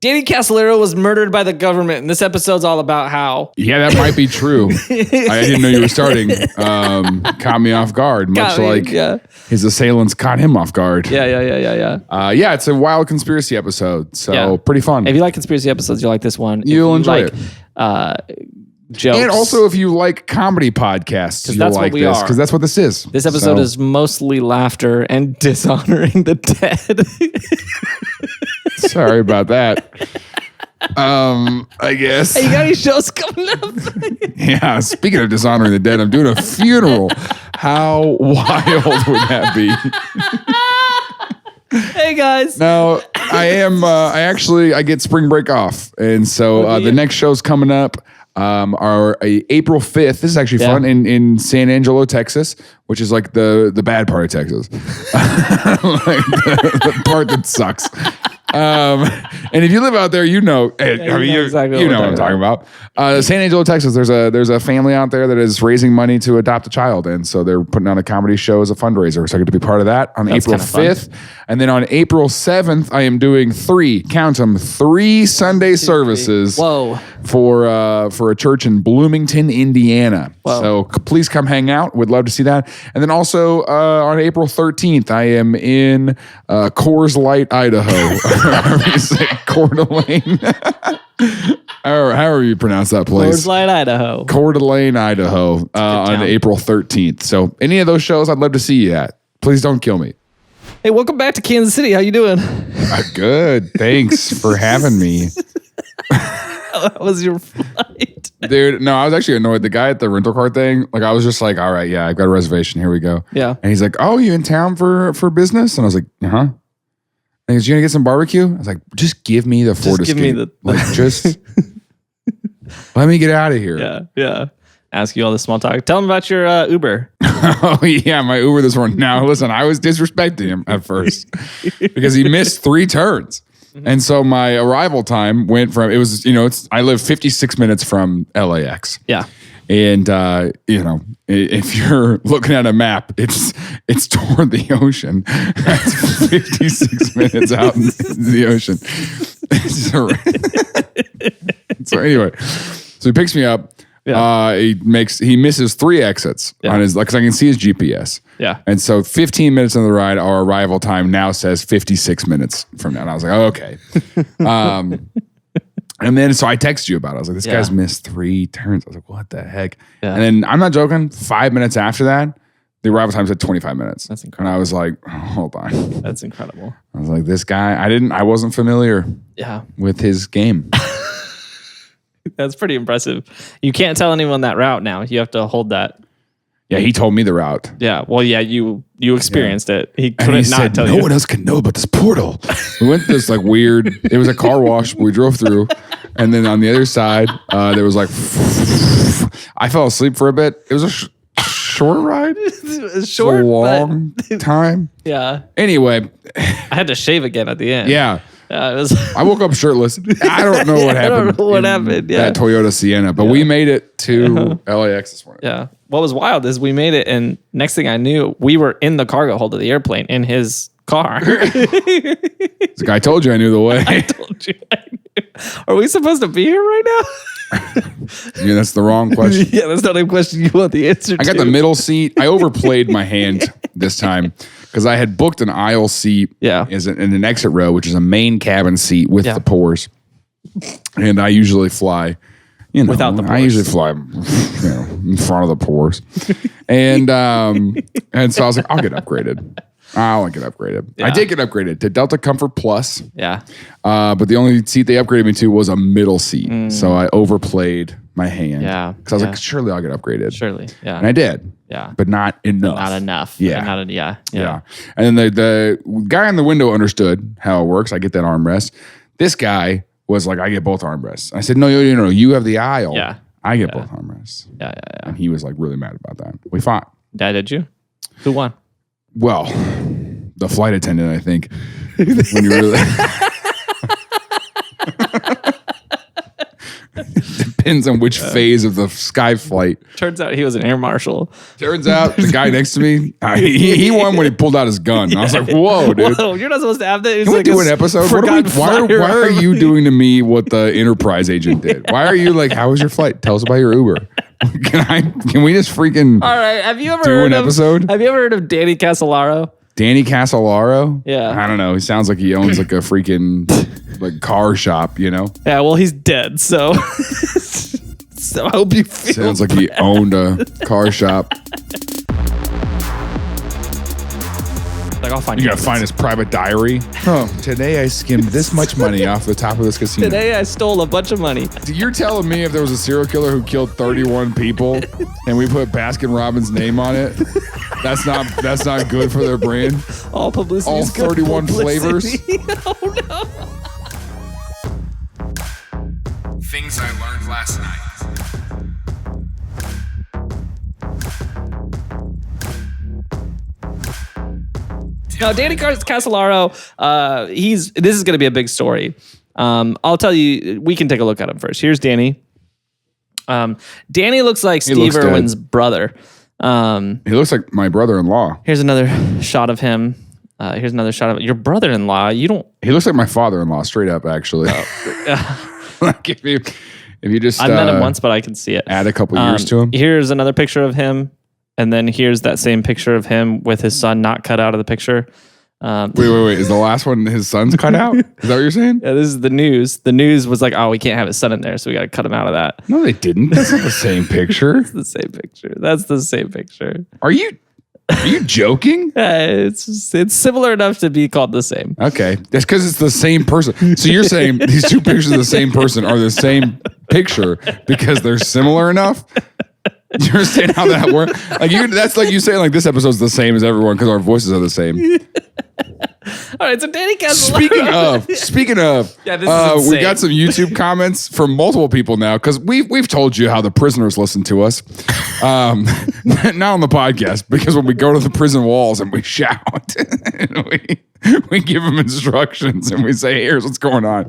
Danny Casolaro was murdered by the government, and this episode's all about how. Yeah, that might be true. I didn't know you were starting. Caught me off guard, much like his assailants caught him off guard. Yeah. It's a wild conspiracy episode, so pretty fun. If you like conspiracy episodes, you'll like this one. You'll enjoy it. Jokes. And also, if you like comedy podcasts, you'll like this, because that's what this is. This episode is mostly laughter and dishonoring the dead. Sorry about that. I guess. Hey, you got any shows coming up? Yeah, speaking of dishonoring the dead, I'm doing a funeral. How wild would that be? Hey guys. No, I am. I get spring break off, and so the next show's coming up. Are April 5th. This is actually fun in San Angelo, Texas, which is like the bad part of Texas, like the part that sucks. And if you live out there, you know. Exactly what I'm talking about. San Angelo, Texas. There's a family out there that is raising money to adopt a child, and so they're putting on a comedy show as a fundraiser. So I get to be part of that on April 5th, and then on April 7th, I am doing 3 Sunday services. Whoa. For a church in Bloomington, Indiana. Whoa. So please come hang out. Would love to see that. And then also on April 13th, I am in Coors Light, Idaho. Coeur d'Alene. However you pronounce that place. Coors Light, Idaho. Coeur d'Alene, Idaho on April 13th. So any of those shows I'd love to see you at. Please don't kill me. Hey, welcome back to Kansas City. How you doing? Good. Thanks for having me. How was your flight? Dude, no, I was actually annoyed. The guy at the rental car thing, like I was just like, all right, yeah, I've got a reservation. Here we go. Yeah. And he's like, oh, you in town for business? And I was like, uh-huh. And he goes, you gonna get some barbecue? I was like, just give me the Ford Escape. Give me just let me get out of here. Yeah. Ask you all the small talk. Tell him about your Uber. Oh, yeah, my Uber this morning. Now, listen, I was disrespecting him at first because he missed 3 turns. And so my arrival time went from, I live 56 minutes from LAX. Yeah. And, if you're looking at a map, it's toward the ocean. That's 56 minutes out in the ocean. So anyway, so he picks me up. Yeah. He misses 3 exits on his, because I can see his GPS. Yeah. And so 15 minutes on the ride, our arrival time now says 56 minutes from now. And I was like, oh, okay. And then, so I texted you about it. I was like, this guy's missed 3 turns. I was like, what the heck? Yeah. And then, I'm not joking, 5 minutes after that, the arrival time said 25 minutes. That's incredible. And I was like, oh, hold on. That's incredible. I was like, this guy, I wasn't familiar with his game. That's pretty impressive. You can't tell anyone that route now. You have to hold that. Yeah, he told me the route. Yeah, well, yeah, you experienced it. He couldn't not tell you. No one else can know about this portal. We went to this like weird, it was a car wash we drove through. And then on the other side, there was like, I fell asleep for a bit. It was a short ride. Short, a long time. Yeah. Anyway. I had to shave again at the end. Yeah. I woke up shirtless. I don't know what happened. I don't know what happened. Yeah. That Toyota Sienna, but we made it to LAX this morning. Yeah. What was wild is we made it, and next thing I knew, we were in the cargo hold of the airplane in his car. This guy told you I knew the way. I told you I knew. Are we supposed to be here right now? Yeah, that's the wrong question. Yeah, that's not a question you want the answer to. I got the middle seat. I overplayed my hand this time because I had booked an aisle seat in an exit row, which is a main cabin seat with the pores. And I usually fly, without the pores. I usually fly in front of the pores. And so I was like, I'll get upgraded. I'll get upgraded. Yeah. I did get upgraded to Delta Comfort Plus. Yeah. But the only seat they upgraded me to was a middle seat. So I overplayed my hand. Yeah. Because I was like, surely I'll get upgraded. Surely. Yeah. And I did. Yeah. But not enough. Not enough. Yeah. Yeah. And then the guy in the window understood how it works. I get that armrest. This guy was like, I get both armrests. I said, no, you have the aisle. Yeah. I get both armrests. Yeah. And he was like really mad about that. We fought. Yeah, did you? Who won? Well, the flight attendant, I think. When you really Depends on which phase of the sky flight. Turns out he was an air marshal. Turns out the guy next to me, he won when he pulled out his gun. I was like, whoa, dude. Whoa, you're not supposed to have that. Can we do an episode? Why are you doing to me what the Enterprise agent did? Why are you like, how was your flight? Tell us about your Uber. Can we just freaking All right. Have you ever do heard an episode? Have you ever heard of Danny Casolaro? Danny Casolaro? Yeah. I don't know. He sounds like he owns like a freaking like car shop, you know? Yeah, well, he's dead, so so I hope you feel Sounds like he owned a car shop. Like, I'll find You gotta find his private diary. Oh, today I skimmed this much money off the top of this casino. Today I stole a bunch of money. You're telling me if there was a serial killer who killed 31 people and we put Baskin Robbins' name on it, that's not good for their brand? All publicity. All is good 31 publicity. flavors? Oh no. Things I learned last night. Now, Danny Casolaro, this is going to be a big story. I'll tell you, we can take a look at him first. Here's Danny. Danny looks like Steve Irwin's brother. He looks like my brother-in-law. Here's another shot of him. Here's another shot of your brother-in-law. You don't. He looks like my father-in-law, straight up, actually. Like if you just I met him once, but I can see it. Add a couple years to him. Here's another picture of him. And then here's that same picture of him with his son not cut out of the picture. Wait. Is the last one his son's cut out? Is that what you're saying? Yeah, this is the news. The news was like, oh, we can't have his son in there, so we got to cut him out of that. No, they didn't. That's not the same picture. It's the same picture. That's the same picture. Are you joking? It's similar enough to be called the same. Okay. That's because it's the same person. So you're saying these two pictures of the same person are the same picture because they're similar enough? You understand how that works? Like that's like you saying like this episode's the same as everyone because our voices are the same. All right, so Danny Casolaro. Speaking of, yeah, this is insane. We got some YouTube comments from multiple people now because we've told you how the prisoners listen to us, not on the podcast because when we go to the prison walls and we shout, and we give them instructions and we say, "Here's what's going on."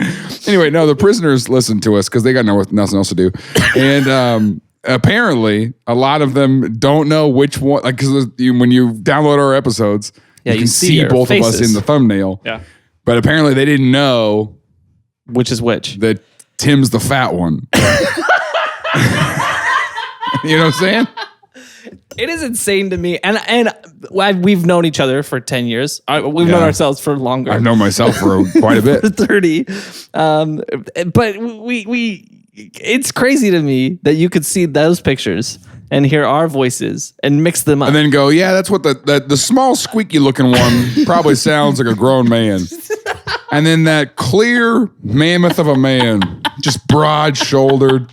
Anyway, no, the prisoners listen to us because they got nothing else to do, and. Apparently, a lot of them don't know which one. Like, because when you download our episodes, you can see both faces. of us in the thumbnail. Yeah, but apparently they didn't know which is which. That Tim's the fat one. You know what I'm saying? It is insane to me, and we've known each other for 10 years. We've known ourselves for longer. I've known myself for quite a bit, 30. But we. It's crazy to me that you could see those pictures and hear our voices and mix them up. And then go, yeah, that's what the small squeaky looking one probably sounds like a grown man. And then that clear mammoth of a man, just broad shouldered,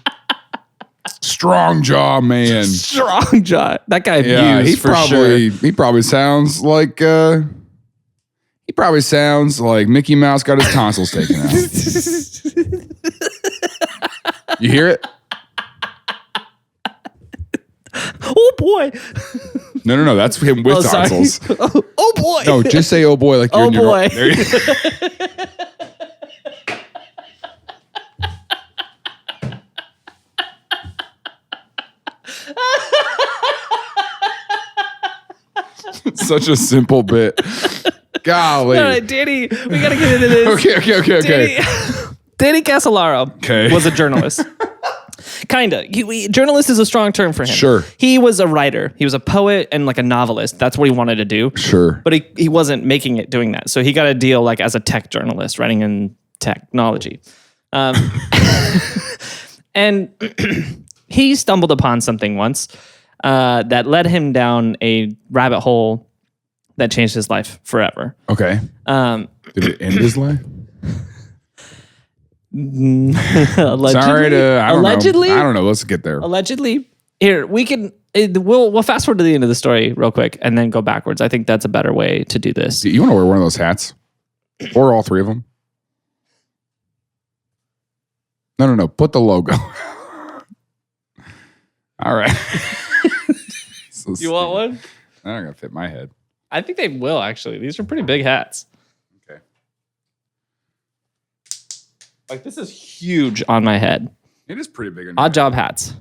strong jaw man. Strong jaw. That guy he probably sounds like Mickey Mouse got his tonsils taken out. You hear it? Oh boy! No. That's him with tonsils. Oh boy! No, just say "oh boy" like you're. Oh boy! There you Such a simple bit. Golly. All right, Danny, we gotta get into this. Okay. Danny Casolaro was a journalist. Kinda. Journalist is a strong term for him. Sure. He was a writer. He was a poet and like a novelist. That's what he wanted to do. Sure. But he wasn't making it doing that. So he got a deal like as a tech journalist, writing in technology. And he stumbled upon something once that led him down a rabbit hole that changed his life forever. Okay. Did it end his life? Allegedly. Allegedly? I don't know. Let's get there. Allegedly. Here, we'll fast forward to the end of the story real quick and then go backwards. I think that's a better way to do this. You want to wear one of those hats? Or all three of them? No. Put the logo. All right. You want one? They're not going to fit my head. I think they will, actually. These are pretty big hats. Okay. Like, this is huge on my head. It is pretty big. Odd job hats.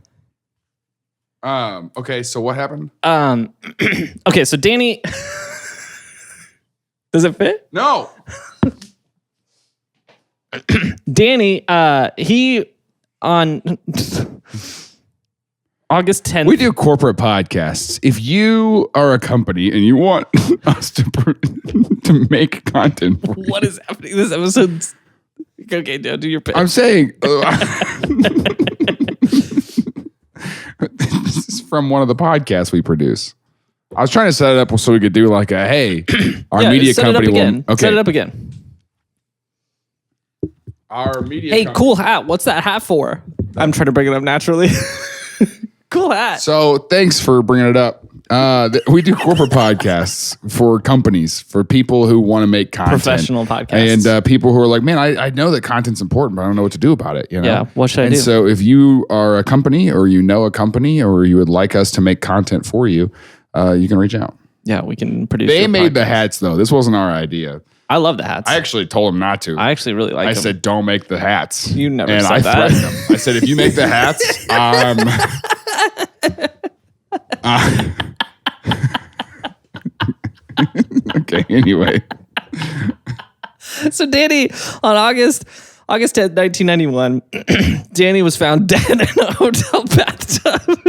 Okay, so what happened? Okay, so Danny. Does it fit? No. Danny, he on August 10th. We do corporate podcasts. If you are a company and you want us to make content for you. What is happening this episode? Okay, now do your pitch. I'm saying this is from one of the podcasts we produce. I was trying to set it up so we could do like a our media company will. Okay. Set it up again. Our media. Hey, cool hat. What's that hat for? I'm trying to bring it up naturally. Cool hat. So thanks for bringing it up. We do corporate podcasts for companies, for people who want to make content. Professional podcasts. And people who are like, man, I know that content's important, but I don't know what to do about it. You know? Yeah, what should I do? And so if you are a company or you know a company or you would like us to make content for you, you can reach out. Yeah, we can produce. They made the hats, though. This wasn't our idea. I love the hats. I actually told them not to. I actually really like them. I said, don't make the hats. You never and said I that. threatened them. I said, if you make the hats, okay, anyway. So Danny, on August 10th, 1991, Danny was found dead in a hotel bathtub.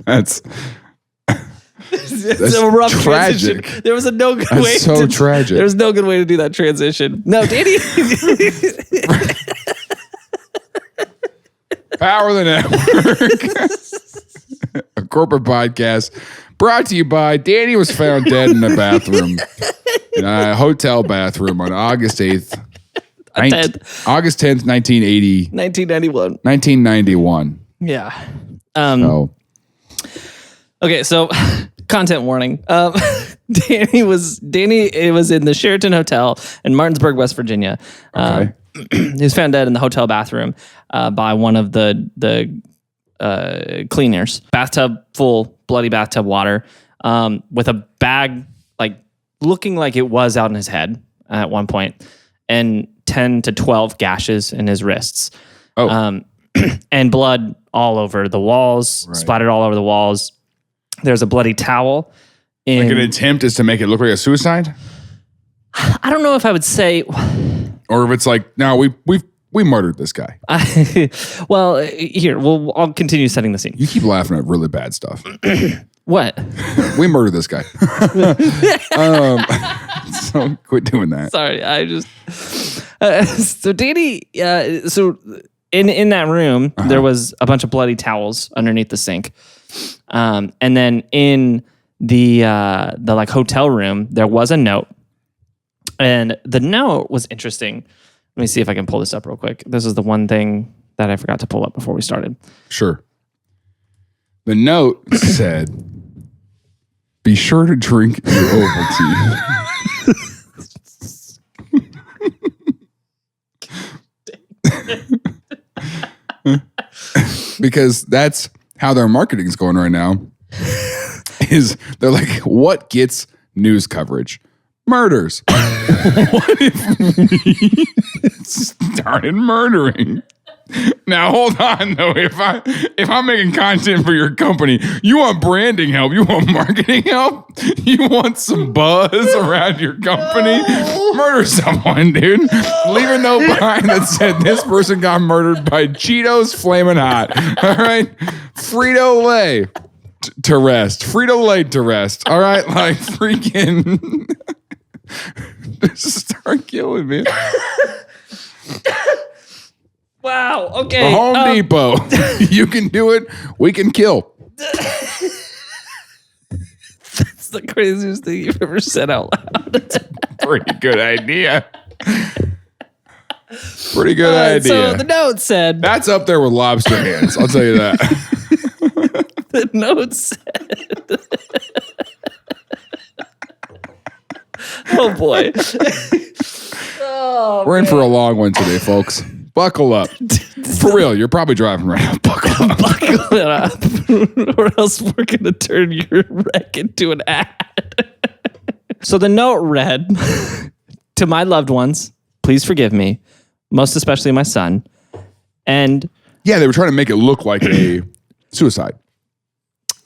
That's a rough tragic. transition. There was no good That's way. so tragic. There was no good way to do that transition. No, Danny. Power of the Network. A corporate podcast brought to you by Danny was found dead in a bathroom. In a hotel bathroom on August 8th. August 10th, 1980. 1991. 1991. Yeah. Okay, so content warning. Danny was in the Sheraton Hotel in Martinsburg, West Virginia. Okay. He was found dead in the hotel bathroom by one of the cleaners. Bathtub full, bloody bathtub water, with a bag like looking like it was out in his head at one point, and 10 to 12 gashes in his wrists. And blood all over the walls, splattered all over the walls. There's a bloody towel. Like an attempt is to make it look like a suicide? I don't know if I would say... Or if it's like, no, we murdered this guy. Well, here, I'll continue setting the scene. You keep laughing at really bad stuff. What? We murdered this guy. So quit doing that. Sorry, I just... so Danny... so in that room, there was a bunch of bloody towels underneath the sink. And then in the like hotel room, there was a note. And the note was interesting. Let me see if I can pull this up real quick. This is the one thing that I forgot to pull up before we started. Sure. The note said, be sure to drink your Ovaltine. Because that's how their marketing is going right now. Is they're like, what gets news coverage? Murders. What if we started murdering? Now hold on though. If I'm making content for your company, you want branding help, you want marketing help, you want some buzz around your company, murder someone, dude. Leave a note behind that said this person got murdered by Cheetos Flamin' Hot. All right, Frito-Lay to rest. Frito-Lay to rest. All right, like freaking. Just start killing me. Wow. Okay. The Home Depot. You can do it. We can kill. That's the craziest thing you've ever said out loud. Pretty good idea. Pretty good idea. So the note said... That's up there with lobster hands. I'll tell you that. The note said... Oh, boy. We're in for a long one today, folks. Buckle up. For real, you're probably driving right now. Buckle up. Buckle it up. Or else we're going to turn your wreck into an ad. So the note read, to my loved ones, please forgive me, most especially my son. And yeah, they were trying to make it look like a suicide.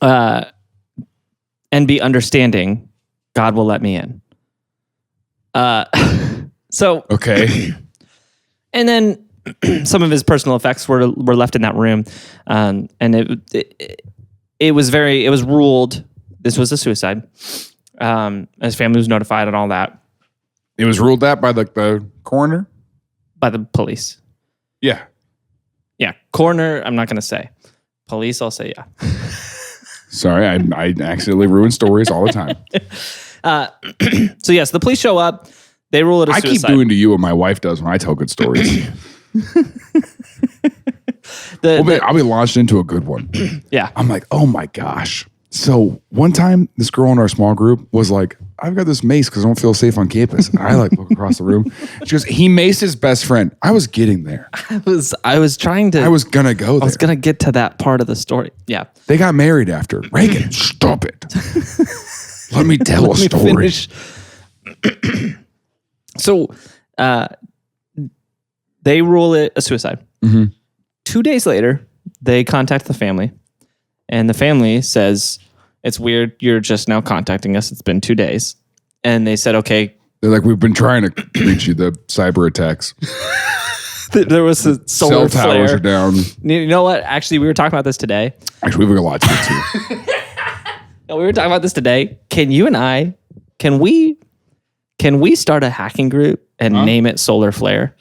And be understanding, God will let me in. So okay. And then some of his personal effects were left in that room, and it was ruled this was a suicide. His family was notified and all that. It was ruled that by the coroner? By the police. Yeah. Yeah. Coroner, I'm not going to say. Police, I'll say yeah. Sorry, I accidentally ruin stories all the time. So yes, the police show up. They rule it a suicide. I keep doing to you what my wife does when I tell good stories. I'll be launched into a good one. Yeah. I'm like, oh my gosh. So one time, this girl in our small group was like, I've got this mace because I don't feel safe on campus. And I look across the room. She goes, he maced his best friend. I was getting there. I was trying to. I was going to go there. I was going to get to that part of the story. Yeah. They got married after. Reagan, stop it. Let me tell a story. So they rule it a suicide. Mm-hmm. 2 days later, they contact the family. And the family says, it's weird. You're just now contacting us. It's been 2 days. And they said, okay. They're like, we've been trying to reach you. The cyber attacks. There was a solar cell flare. towers are down. You know what? Actually, we were talking about this today. Actually, we've got a lot to get to. No, we were talking about this today. Can we start a hacking group and name it Solar Flare?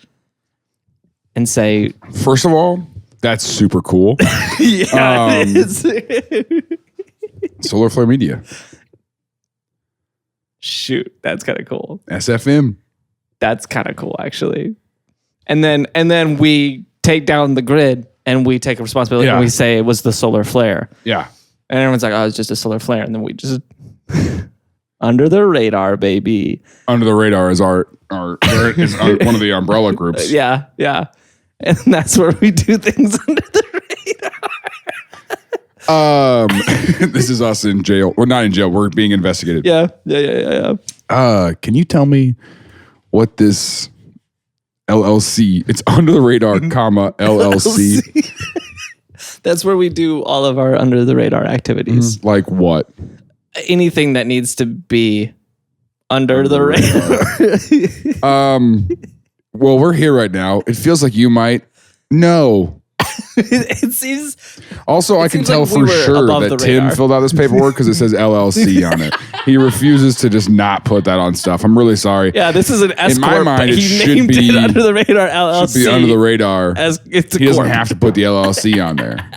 And say... First of all, that's super cool. Yeah, it is. Solar Flare Media. Shoot, that's kind of cool. SFM. That's kind of cool, actually. And then we take down the grid and we take responsibility and we say it was the solar flare. Yeah. And everyone's like, oh, it's just a solar flare. And then we just under the radar, baby. Under the radar is one of the umbrella groups. Yeah, yeah. And that's where we do things under the radar. This is us in jail. We're not in jail. We're being investigated. Yeah. Can you tell me what this LLC? It's under the radar, comma LLC. That's where we do all of our under the radar activities. Like what? Anything that needs to be under the radar. Well, we're here right now. It feels like you might. No. It seems. Also, I can tell like for sure that Tim filled out this paperwork because it says LLC on it. He refuses to just not put that on stuff. I'm really sorry. Yeah, this is an S In my mind, but he named it under the radar LLC. Should be under the radar. As it's a he doesn't have to put the LLC on there.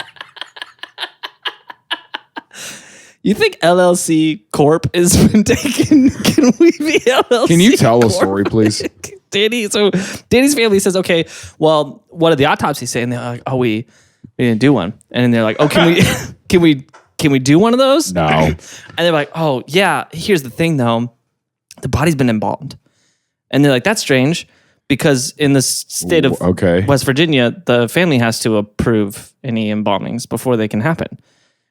You think LLC Corp has been taken? Can we be LLC? Can you tell Corp? a story, please? Danny's family says, okay, well, what did the autopsy say? And they're like, oh, we didn't do one. And they're like, oh, can we do one of those? No. And they're like, oh yeah, here's the thing though. The body's been embalmed. And they're like, that's strange because in the state of West Virginia, the family has to approve any embalmings before they can happen.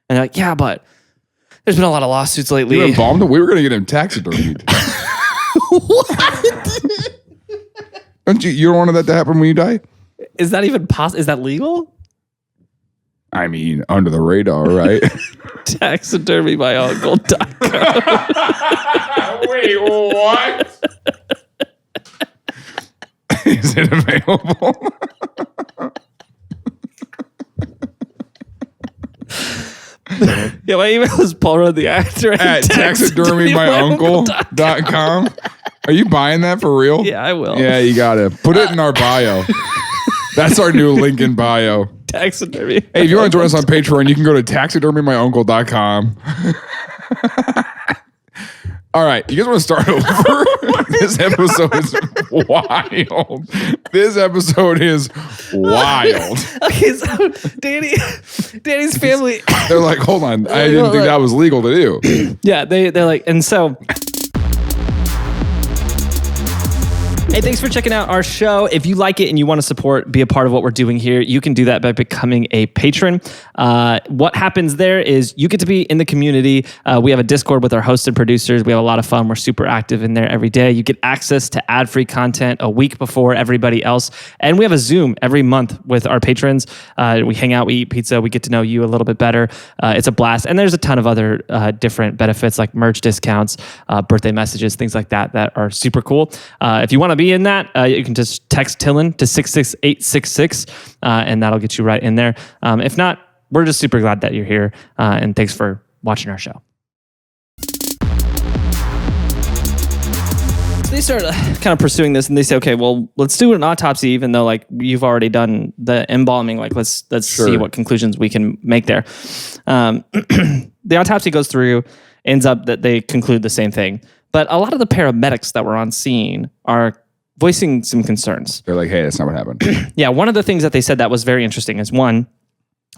And they're like, yeah, but there's been a lot of lawsuits lately. You embalmed him? We were going to get him taxidermied. What? You don't want that to happen when you die? Is that even possible? Is that legal? I mean, under the radar, right? Taxidermymyuncle.com. Wait, what? Is it available? Yeah, my email is Paul the actor at taxidermymyuncle.com. Are you buying that for real? Yeah, I will. Yeah, you got to put it in our bio. That's our new link in bio. Taxidermy. Hey, if you want to join us on Patreon, you can go to taxidermymyuncle.com. All right, you guys want to start over? This episode is wild. This episode is wild. Okay, so Danny's family. They're like, hold on, I didn't think that was legal to do. Yeah, they're like, and so Hey, thanks for checking out our show. If you like it and you want to support, be a part of what we're doing here, you can do that by becoming a patron. What happens there is you get to be in the community. We have a Discord with our hosts and producers. We have a lot of fun. We're super active in there every day. You get access to ad-free content a week before everybody else. And we have a Zoom every month with our patrons. We hang out, we eat pizza, we get to know you a little bit better. It's a blast. And there's a ton of other different benefits like merch discounts, birthday messages, things like that are super cool. If you want to be in that, you can just text TILLN to 66866, and that'll get you right in there. If not, we're just super glad that you're here, and thanks for watching our show. So they start kind of pursuing this, and they say, "Okay, well, let's do an autopsy, even though like you've already done the embalming. Like, let's see what conclusions we can make there." The autopsy goes through, ends up that they conclude the same thing. But a lot of the paramedics that were on scene are voicing some concerns. They're like, hey, that's not what happened. Yeah, one of the things that they said that was very interesting is one,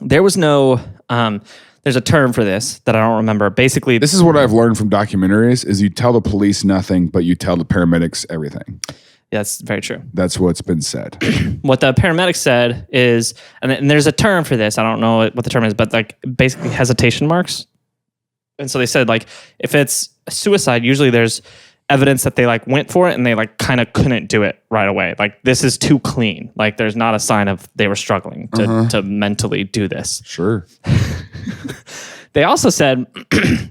there was no, there's a term for this that I don't remember. Basically, this is what I've learned from documentaries is you tell the police nothing, but you tell the paramedics everything. Yeah, that's very true. That's what's been said. What the paramedics said is, and there's a term for this, I don't know what the term is, but like basically hesitation marks. And so they said like, if it's suicide, usually there's evidence that they like went for it and they like kind of couldn't do it right away. Like this is too clean. Like there's not a sign of they were struggling to mentally do this. Sure. They also said,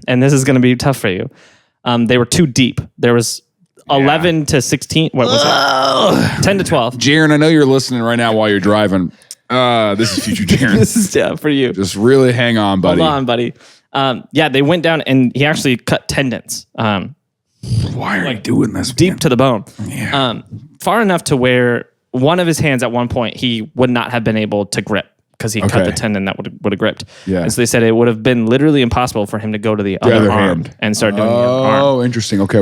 and this is going to be tough for you. They were too deep. There was 11 to 16. What was that? 10 to 12. Jaron, I know you're listening right now while you're driving. This is future Jaron. This is for you. Just really hang on, buddy. Hold on, buddy. They went down and he actually cut tendons. Why are you doing this, deep man? to the bone? Yeah. Far enough to where one of his hands at one point he would not have been able to grip because he cut the tendon that would have gripped. Yeah. And so they said it would have been literally impossible for him to go to the other arm hand and start doing the other arm. Oh, interesting. Okay.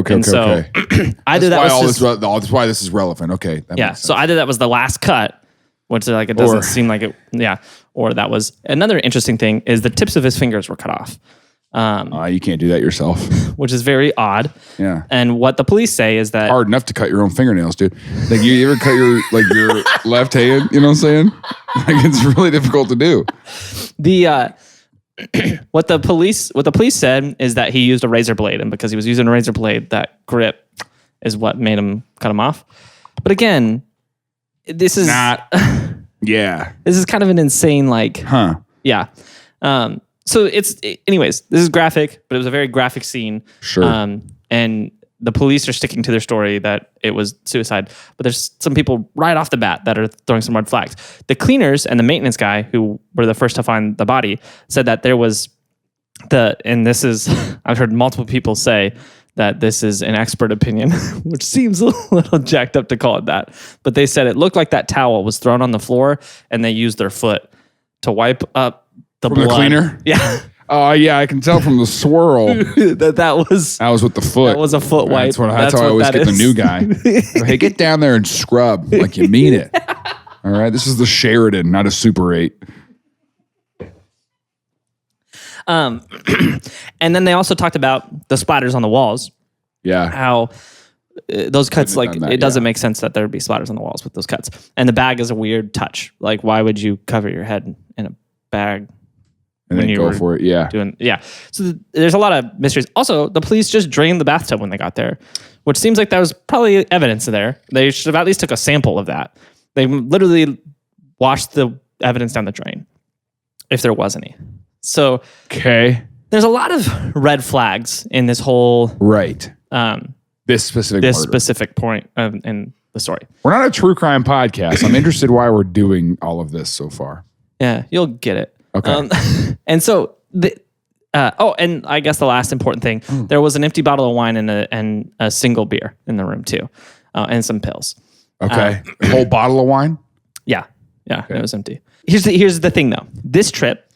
Either That's why this is relevant. Okay. So either that was the last cut, which like it doesn't seem like it. Yeah. Or that was another interesting thing is the tips of his fingers were cut off. You can't do that yourself. Which is very odd. Yeah. And what the police say is that hard enough to cut your own fingernails, dude. Like you ever cut your left hand? You know what I'm saying? Like it's really difficult to do. The what the police said is that he used a razor blade, and because he was using a razor blade, that grip is what made him cut him off. But again, this is not. Yeah. This is kind of an insane Yeah. So anyways, this is graphic, but it was a very graphic scene. Sure. And the police are sticking to their story that it was suicide, but there's some people right off the bat that are throwing some red flags. The cleaners and the maintenance guy who were the first to find the body said that there was and this is, I've heard multiple people say that this is an expert opinion, which seems a little jacked up to call it that. But they said it looked like that towel was thrown on the floor and they used their foot to wipe up the blood. The cleaner? Yeah. Oh, yeah, I can tell from the swirl. that was with the foot. That was a foot wipe. That's how I always get the new guy. Hey, get down there and scrub like you mean it. All right, this is the Sheridan, not a Super 8. And then they also talked about the splatters on the walls. Yeah. How those cuts, it doesn't make sense that there would be splatters on the walls with those cuts. And the bag is a weird touch. Like, why would you cover your head in a bag? And then go for it, yeah. So there's a lot of mysteries. Also, the police just drained the bathtub when they got there, which seems like that was probably evidence there. They should have at least took a sample of that. They literally washed the evidence down the drain, if there was any. So there's a lot of red flags in this whole this specific point in the story. We're not a true crime podcast. I'm interested why we're doing all of this so far. Yeah, you'll get it. Okay. And so and I guess the last important thing, there was an empty bottle of wine and a single beer in the room too, and some pills. Okay. A whole bottle of wine? Yeah. Okay. It was empty. Here's the thing though. This trip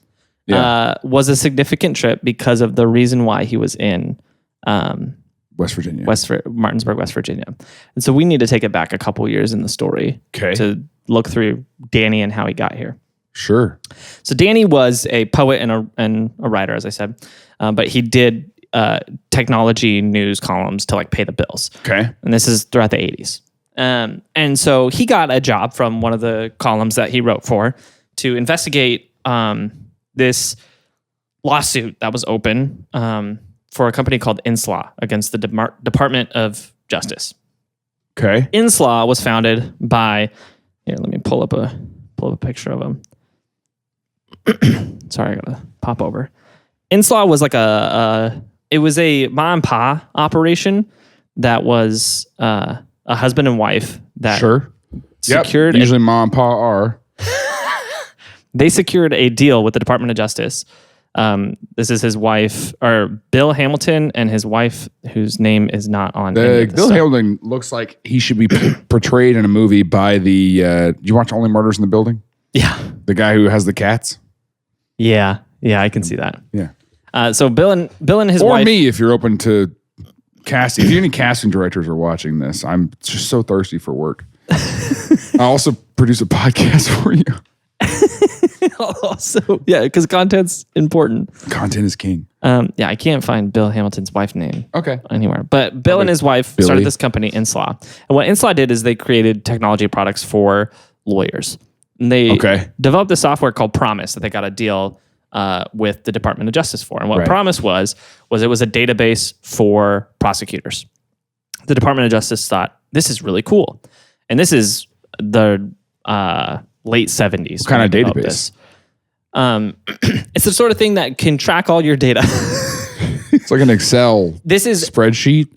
was a significant trip because of the reason why he was in West Virginia. Martinsburg, West Virginia. And so we need to take it back a couple years in the story to look through Danny and how he got here. Sure. So Danny was a poet and a writer, as I said, but he did technology news columns to like pay the bills. Okay. And this is throughout the 80s. And so he got a job from one of the columns that he wrote for to investigate this lawsuit that was open for a company called Inslaw against the Department of Justice. Okay. Inslaw was founded by, here, let me pull up a picture of him. Sorry, I gotta pop over. Inslaw was like it was a mom and pa operation that was a husband and wife that secured. Usually mom and pa are. They secured a deal with the Department of Justice. This is his wife, or Bill Hamilton, and his wife, whose name is not on. Bill Hamilton looks like he should be portrayed in a movie by the. Did you watch Only Murders in the Building? Yeah, the guy who has the cats. Yeah, I can see that. Yeah. So Bill and his or wife. Or me, if you're open to casting. If any casting directors are watching this, I'm just so thirsty for work. I also produce a podcast for you. Also, yeah, because content's important. Content is king. Yeah, I can't find Bill Hamilton's wife name anywhere. But Bill and his wife started this company, Inslaw. And what Inslaw did is they created technology products for lawyers. And they developed a software called Promise that they got a deal with the Department of Justice for. And what Promise was it was a database for prosecutors. The Department of Justice thought, this is really cool. And this is the late 70s. What kind of database? It's the sort of thing that can track all your data. It's like an Excel spreadsheet.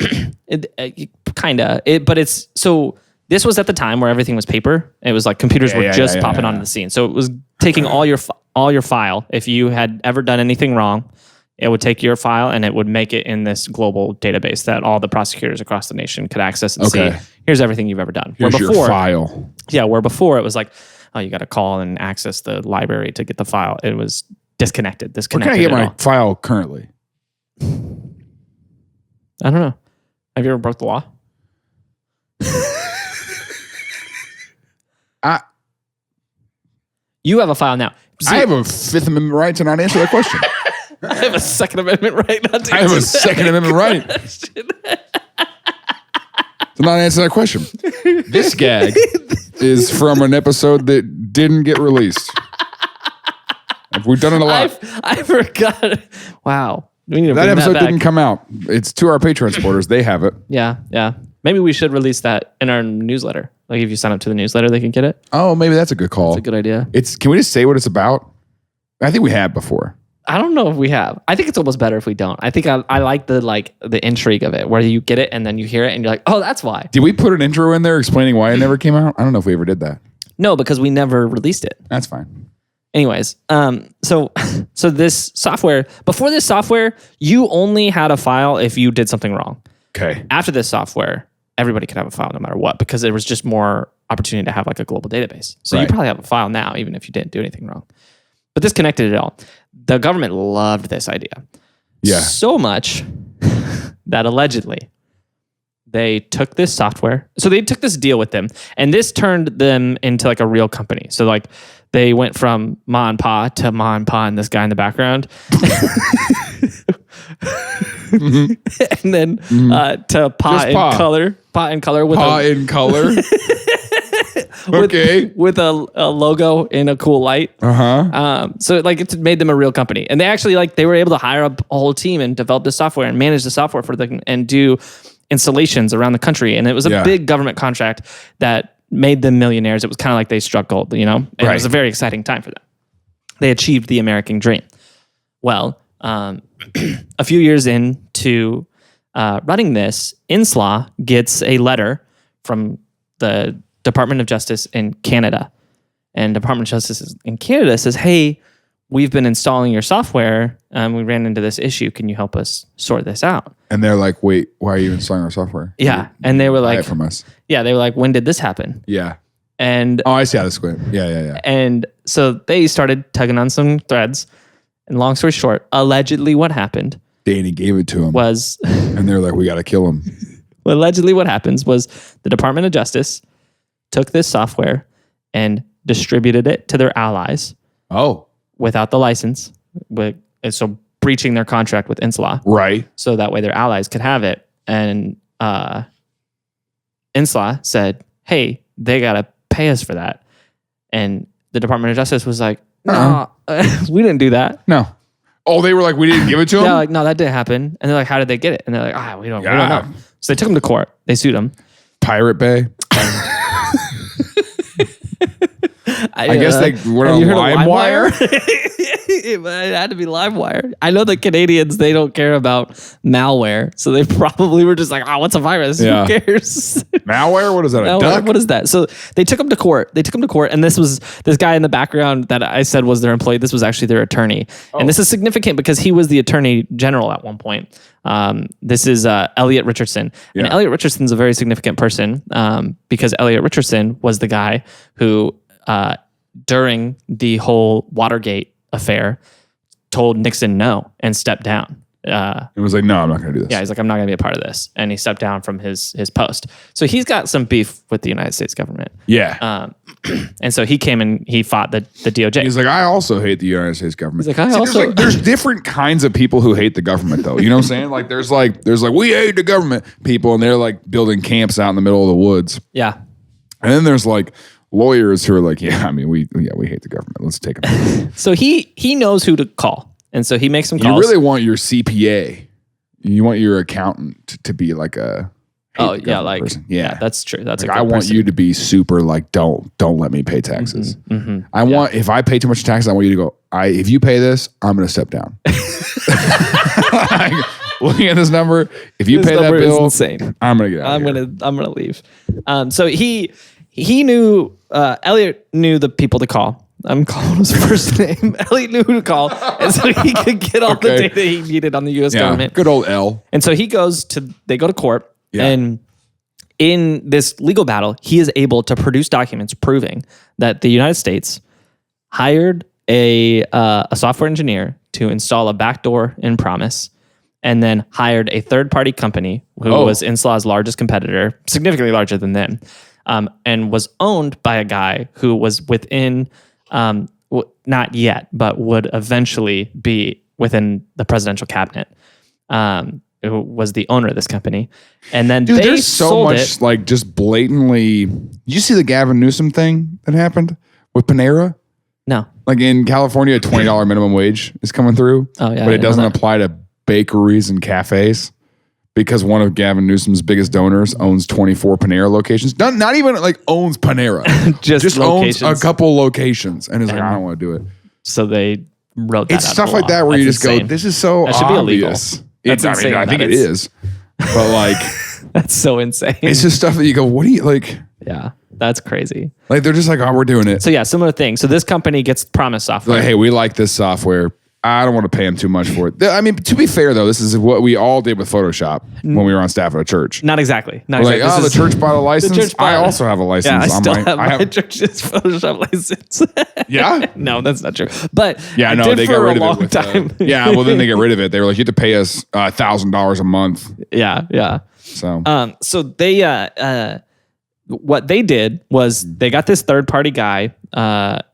But it's so this was at the time where everything was paper. It was like computers were just popping onto the scene. So it was taking all your file. If you had ever done anything wrong, it would take your file and it would make it in this global database that all the prosecutors across the nation could access and see. Here's everything you've ever done. Here's your file. Yeah, where before it was like, oh, you got to call and access the library to get the file. It was disconnected. Where can I get my file currently? I don't know. Have you ever broke the law? You have a file now. See, I have a Fifth Amendment right to not answer that question. I have a Second Amendment right not to answer that. I have a Second Amendment right to not answer that question. This gag is from an episode that didn't get released. We've done it a lot. I forgot. Wow. We need to that episode didn't come out. It's to our Patreon supporters. They have it. Yeah. Maybe we should release that in our newsletter. Like if you sign up to the newsletter, they can get it. Oh, maybe that's a good call. That's a good idea. Can we just say what it's about? I think we have before. I don't know if we have. I think it's almost better if we don't. I think I like the intrigue of it, where you get it and then you hear it and you're like, oh, that's why. Did we put an intro in there explaining why it never came out? I don't know if we ever did that. No, because we never released it. That's fine. Anyways, so this software, before this software, you only had a file if you did something wrong. Okay. After this software, everybody could have a file no matter what, because there was just more opportunity to have like a global database. So you probably have a file now, even if you didn't do anything wrong. But this connected it all. The government loved this idea. Yeah. So much that allegedly they took this software. So they took this deal with them, and this turned them into like a real company. So like they went from Ma and Pa to Ma and Pa and this guy in the background. And then to Pa in color. Pa in color with Pa in color. with a logo in a cool light. So like it made them a real company, and they actually they were able to hire up a whole team and develop this software and manage the software for them and do installations around the country. And it was a big government contract that made them millionaires. It was kind of like they struck gold, and it was a very exciting time for them. They achieved the American dream. Well, a few years into running this, Inslaw gets a letter from the Department of Justice in Canada. And Department of Justice in Canada says, hey, we've been installing your software. We ran into this issue. Can you help us sort this out? And they're like, wait, why are you installing our software? Yeah. And they were like, buy it from us. Yeah. They were like, when did this happen? Yeah. And I see how this went. Yeah. And so they started tugging on some threads. And long story short, allegedly what happened. Danny gave it to him. Was. And they're like, we got to kill him. Well, allegedly what happens was the Department of Justice took this software and distributed it to their allies. Oh. Without the license. So breaching their contract with Inslaw. Right. So that way their allies could have it. And Inslaw said, hey, they got to pay us for that. And the Department of Justice was like, no, we didn't do that. No. Oh, they were like, we didn't give it to them? They're like, no, that didn't happen. And they're like, how did they get it? And they're like, we don't know. So they took him to court. They sued him. Pirate Bay. I guess they went on LimeWire. It had to be LimeWire. I know the Canadians, they don't care about malware. So they probably were just like, what's a virus? Who cares? Malware? What is that? A duck? What is that? So they took him to court. And this was this guy in the background that I said was their employee. This was actually their attorney. And this is significant because he was the attorney general at one point. This is Elliot Richardson. And Elliot Richardson's a very significant person because Elliot Richardson was the guy who, during the whole Watergate affair, told Nixon no and stepped down. It was like, no, I'm not going to do this. Yeah, he's like, I'm not going to be a part of this. And he stepped down from his post. So he's got some beef with the United States government. Yeah. And so he came and he fought the DOJ. He's like, I also hate the United States government. He's like, there's different kinds of people who hate the government, though. You know what I'm saying? Like, there's like, we hate the government people, and they're like building camps out in the middle of the woods. Yeah. And then there's like lawyers who are like, we hate the government. Let's take them. So he knows who to call. And so he makes some calls. You really want your CPA. You want your accountant to be like a person. Yeah, that's true. That's like, a good I want person. you to be super like, don't let me pay taxes. I want, if I pay too much taxes, I want you to go, if you pay this, I'm going to step down. Like, looking at this number, if you pay that bill, insane. I'm going to get out I'm going to leave. So he knew, Elliot knew the people to call. I'm calling his first name. Elliot knew who to call, and so he could get all the data he needed on the U.S. government. Good old L. And so they go to court, and in this legal battle, he is able to produce documents proving that the United States hired a software engineer to install a backdoor in Promise, and then hired a third-party company who was Inslaw's largest competitor, significantly larger than them, and was owned by a guy who was within... not yet, but would eventually be within the presidential cabinet, who was the owner of this company. And then there's so much like just blatantly. You see the Gavin Newsom thing that happened with Panera? No. Like in California, a $20 minimum wage is coming through. Oh, yeah. But it doesn't apply to bakeries and cafes. Because one of Gavin Newsom's biggest donors owns 24 Panera locations. Not even like owns Panera. just owns a couple locations. And is like, I don't want to do it. So they wrote that It's stuff like that where you just go, this is so obvious. That should be illegal. I think it is. But like... That's so insane. It's just stuff that you go, what do you like? Yeah, that's crazy. Like they're just like, we're doing it. So yeah, similar thing. So this company gets Promise software. Like, hey, we like this software. I don't want to pay them too much for it. I mean, to be fair, though, this is what we all did with Photoshop when we were on staff at a church. Not exactly. Like, the church bought a license. I also have a license. Yeah, I still have my church's Photoshop license. Yeah? No, that's not true. But yeah, no, they got rid of it. Time. Yeah, well, then they get rid of it. They were like, you have to pay us $1,000 a month. Yeah. So they what they did was they got this third-party guy,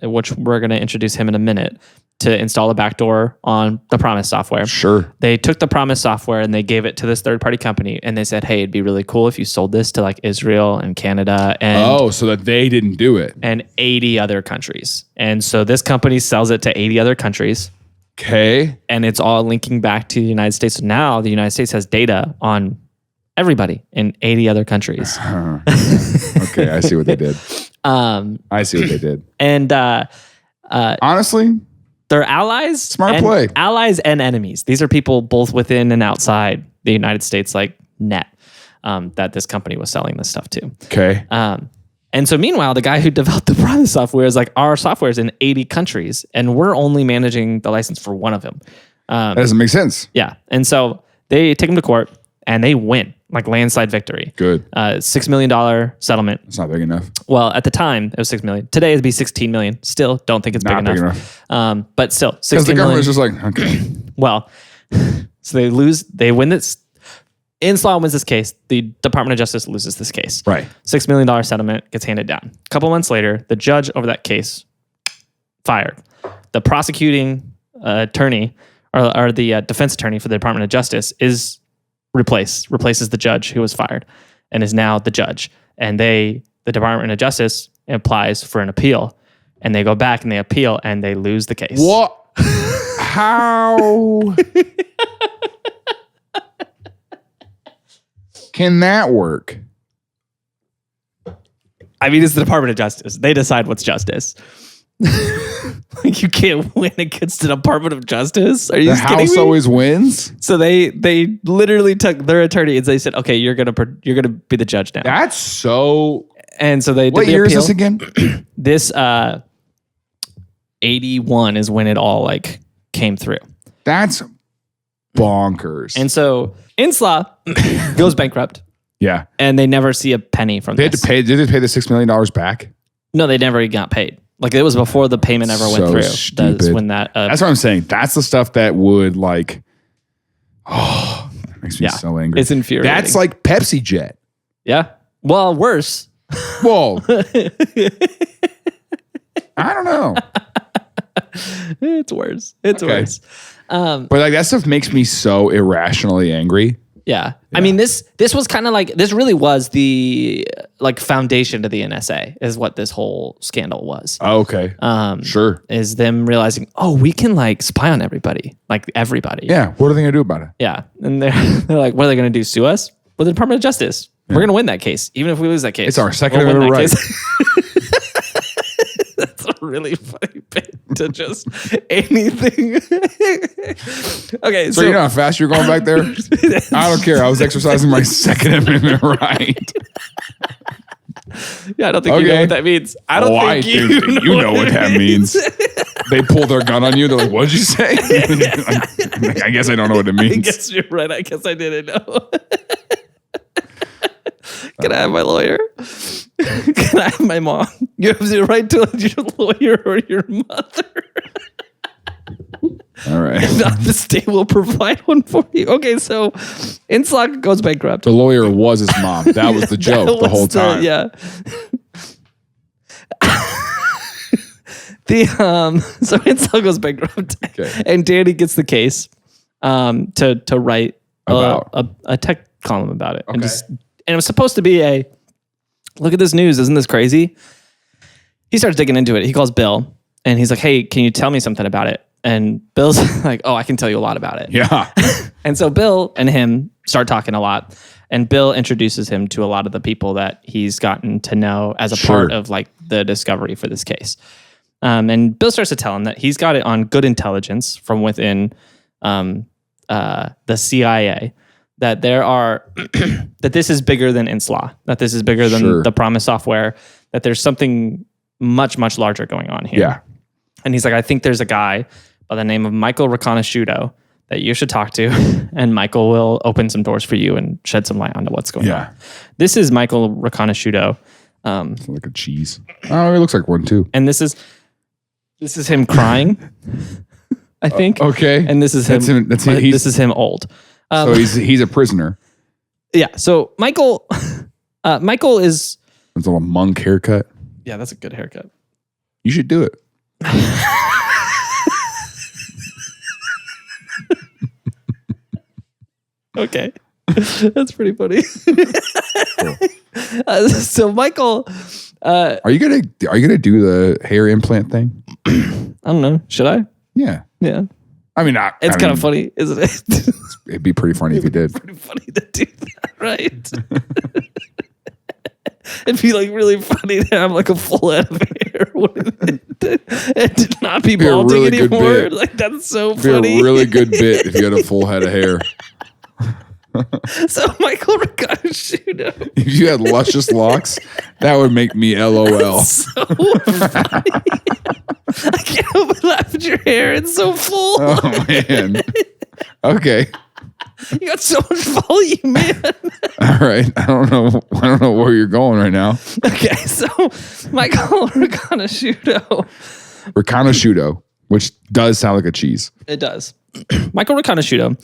which we're going to introduce him in a minute, to install a backdoor on the Promise software. Sure. They took the Promise software and they gave it to this third-party company, and they said, hey, it'd be really cool if you sold this to like Israel and Canada and so that they didn't do it. And 80 other countries. And so this company sells it to 80 other countries. Okay. And it's all linking back to the United States. So now the United States has data on everybody in 80 other countries. Okay, I see what they did. I see what they did. And honestly, they're allies. Smart play. Allies and enemies. These are people both within and outside the United States, like net, that this company was selling this stuff to. Okay. And so meanwhile, the guy who developed the Promise software is like, our software is in 80 countries and we're only managing the license for one of them. That doesn't make sense. Yeah. And so they take him to court and they win, like landslide victory. Good. $6 million settlement. It's not big enough. Well, at the time, it was $6 million. Today, it'd be $16 million. Still, don't think it's big enough. But still, $16 million. Because the government's just like, okay. Well, so they win this. Inslaw wins this case. The Department of Justice loses this case. Right. $6 million settlement gets handed down. A couple months later, the judge over that case fired. The prosecuting attorney or the defense attorney for the Department of Justice is replaces the judge who was fired and is now the judge. And they the Department of Justice applies for an appeal, and they go back and they appeal and they lose the case. What? How can that work? I mean, it's the Department of Justice. They decide what's justice. Like, you can't win against the Department of Justice. Are you The kidding house me? always wins? So they literally took their attorney and they said, okay, you're gonna be the judge now. That's so... And so they did What the year appeal. is this again? This 81 is when it all like came through. That's bonkers. And so Inslaw goes bankrupt, yeah. and they never see a penny from They had this. to pay. Did they pay the $6 million back? No, they never got paid. Like, it was before the payment ever went So through. stupid. That's when that. That's what I'm saying. That's the stuff that would like. Oh, that makes me so angry. It's infuriating. That's like Pepsi Jet. Yeah. Well, worse. Whoa. I don't know. It's worse. It's Okay. worse. But like that stuff makes me so irrationally angry. Yeah. I mean, this was kind of like, this really was the like foundation to the NSA is what this whole scandal was. Oh, okay. Sure. Is them realizing, oh, we can like spy on everybody. Like everybody. Yeah. What are they going to do about it? Yeah. And they're like, what are they going to do? Sue us? Well, the Department of Justice. We're going to win that case. Even if we lose that case. It's our second win amendment that right. case. That's a really funny bit to just anything. Okay. So you know how fast you're going back there? I don't care. I was exercising my second amendment right. Yeah, I don't think you know what that means. I don't think you know what that means. They pull their gun on you. They're like, what did you say? I guess I don't know what it I means. guess you're right. I guess I didn't know. Can I have my lawyer? Can I have my mom? You have the right to your lawyer or your mother. All right. Not the state will provide one for you. Okay, so Inslaw goes bankrupt. The lawyer was his mom. That was the joke That the whole was time. Yeah. So Inslaw goes bankrupt, and Danny gets the case to write a tech column about it, and it was supposed to be a look at this news. Isn't this crazy? He starts digging into it. He calls Bill, and he's like, "Hey, can you tell me something about it?" And Bill's like, "Oh, I can tell you a lot about it." Yeah. And so Bill and him start talking a lot, and Bill introduces him to a lot of the people that he's gotten to know as a part of like the discovery for this case. And Bill starts to tell him that he's got it on good intelligence from within the CIA, that there are that this is bigger than Inslaw, that this is bigger than the Promise software, that there's something much, much larger going on here. Yeah. And he's like, I think there's a guy by the name of Michael Riconosciuto that you should talk to, and Michael will open some doors for you and shed some light onto what's going on. This is Michael Riconosciuto. It's like a cheese. Oh, it looks like one too. And this is him crying, I think. Okay. And this is him. This is him old. So he's a prisoner. Yeah. So Michael is. It's a little monk haircut. Yeah, that's a good haircut. You should do it. Okay. That's pretty funny. So Michael, are you gonna do the hair implant thing? I don't know. Should I? Yeah. Yeah. I mean, it's kind of funny, isn't it? It'd be pretty funny if you did. Pretty funny to do that, right? It'd be like really funny to have like a full head of hair and to not be balding really good anymore. bit. Like, that's so It'd be funny. a really good bit if you had a full head of hair. So Michael Riconosciuto. If you had luscious locks, that would make me LOL. So funny. I can't help but laugh at your hair. It's so full. Oh man. Okay. You got so much volume, man. All right. I don't know where you're going right now. Okay, so Michael Riconosciuto. Riconosciuto, which does sound like a cheese. It does. Michael Riconosciuto.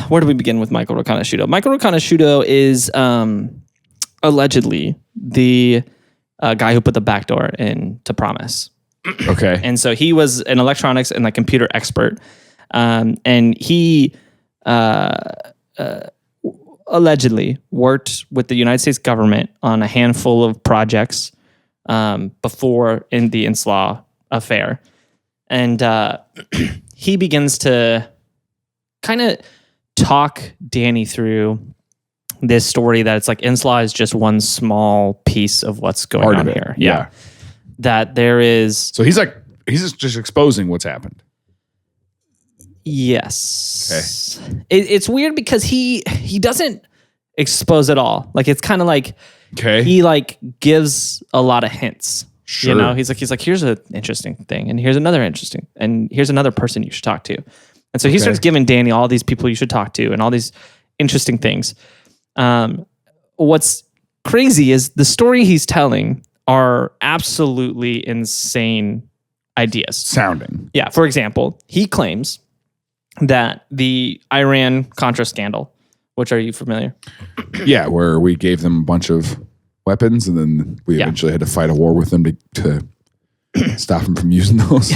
Where do we begin with Michael Riconosciuto? Michael Riconosciuto is allegedly the guy who put the backdoor into Promise. Okay. And so he was an electronics and like computer expert. And he allegedly worked with the United States government on a handful of projects before in the Inslaw affair. And he begins to kind of talk Danny through this story that it's like Inslaw is just one small piece of what's going on here. Yeah. That there is... So he's just exposing what's happened. Yes. Okay. It's weird because he doesn't expose it all. Like, it's kind of like he like gives a lot of hints. Sure. You know, he's like, here's an interesting thing, and here's another interesting, and here's another person you should talk to. And so he starts giving Danny all these people you should talk to and all these interesting things. What's crazy is the story he's telling are absolutely insane ideas. Sounding. Yeah. For example, he claims that the Iran-Contra scandal, which are you familiar? Yeah, where we gave them a bunch of weapons and then we eventually had to fight a war with them to stop them from using those.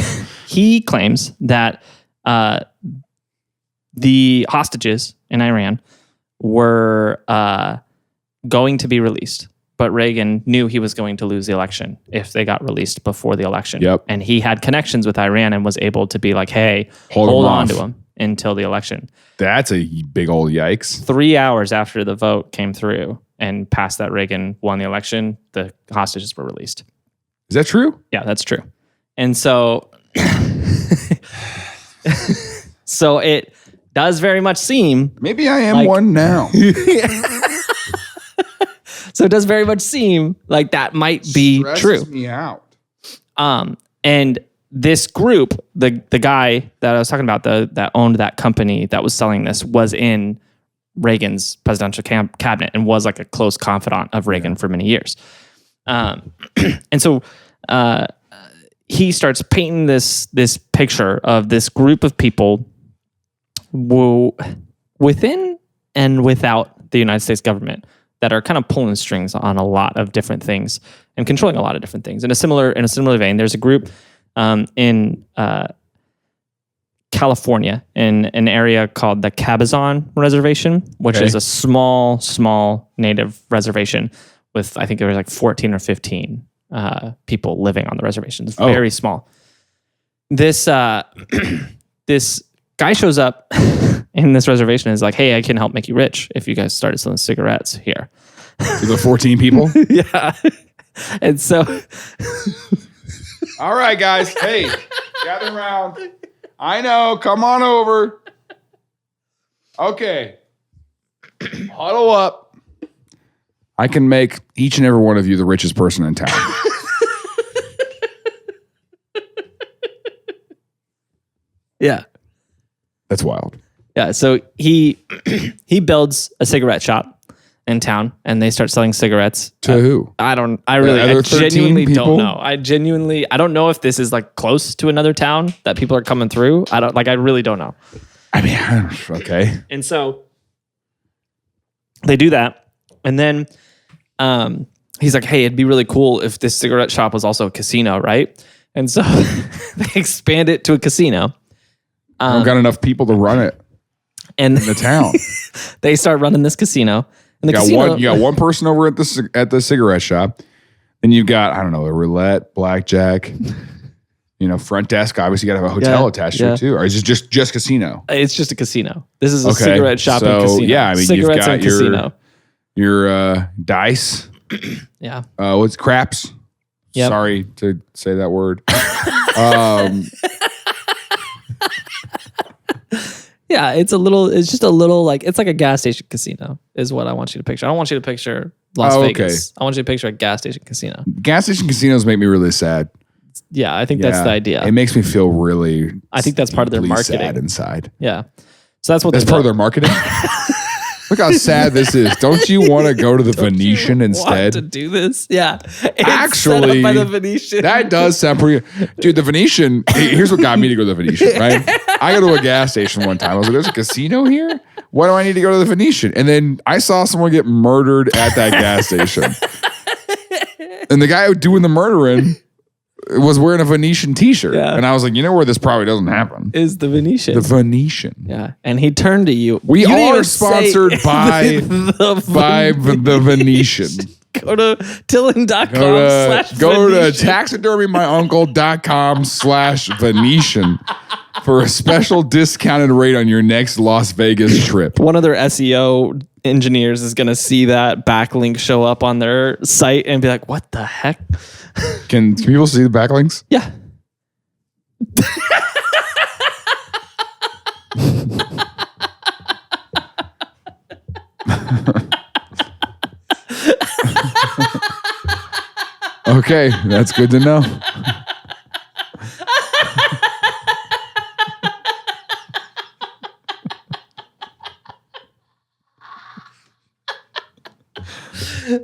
He claims that the hostages in Iran were going to be released, but Reagan knew he was going to lose the election if they got released before the election. Yep. And he had connections with Iran and was able to be like, hey, hold on to him until the election. That's a big old yikes. 3 hours after the vote came through and passed that Reagan won the election, the hostages were released. Is that true? Yeah, that's true. And so, so it does very much seem... Maybe I am one now. So it does very much seem like that might be true. Stresses me out. And this group, the guy that I was talking about, that owned that company that was selling this, was in Reagan's presidential cabinet and was like a close confidant of Reagan for many years. And so he starts painting this picture of this group of people within and without the United States government that are kind of pulling strings on a lot of different things and controlling a lot of different things. In a similar vein, there's a group in California in an area called the Cabazon Reservation, which is a small native reservation with, I think there was like 14 or 15 people living on the reservation. It's very small. This this guy shows up in this reservation and is like, hey, I can help make you rich if you guys started selling cigarettes here. To the 14 people? Yeah. And so... All right, guys. Hey, gather around. I know. Come on over. Okay. Huddle up. I can make each and every one of you the richest person in town. Yeah. That's wild. Yeah. So he builds a cigarette shop in town, and they start selling cigarettes to who? I genuinely don't know. I don't know if this is like close to another town that people are coming through. I really don't know. I mean, okay. And so they do that. And then he's like, hey, it'd be really cool if this cigarette shop was also a casino, right? And so they expand it to a casino. I've got enough people to run it in the town. They start running this casino. And you got one person over at the cigarette shop. Then you got, I don't know, a roulette, blackjack, front desk. Obviously, you got to have a hotel attached to it too. Or is it just casino? It's just a casino. This is a cigarette shop and casino. Yeah, I mean, cigarettes you've got and casino. Your dice. Yeah. What's craps? Yep. Sorry to say that word. Yeah, it's just a little like, it's like a gas station casino is what I want you to picture. I don't want you to picture Las Vegas. I want you to picture a gas station casino. Gas station casinos make me really sad. Yeah, I think that's the idea. It makes me feel really I think that's part of their marketing. Sad inside. Yeah. So that's part of their marketing? Look how sad this is. Don't you want to go to the Venetian instead? Want to do this? Yeah. Actually, by the Venetian. That does sound pretty good. Dude, the Venetian, here's what got me to go to the Venetian, right? I go to a gas station one time. I was like, there's a casino here? Why do I need to go to the Venetian? And then I saw someone get murdered at that gas station. And the guy doing the murdering was wearing a Venetian t-shirt. Yeah. And I was like, you know where this probably doesn't happen? Is the Venetian. The Venetian. Yeah. And he turned to you. We You didn't are even say sponsored by the Venetian. Go to TILLN.com Go to taxidermymyuncle.com/Venetian for a special discounted rate on your next Las Vegas trip. One of their SEO engineers is going to see that backlink show up on their site and be like, what the heck? Can people see the backlinks? Yeah. Okay, that's good to know.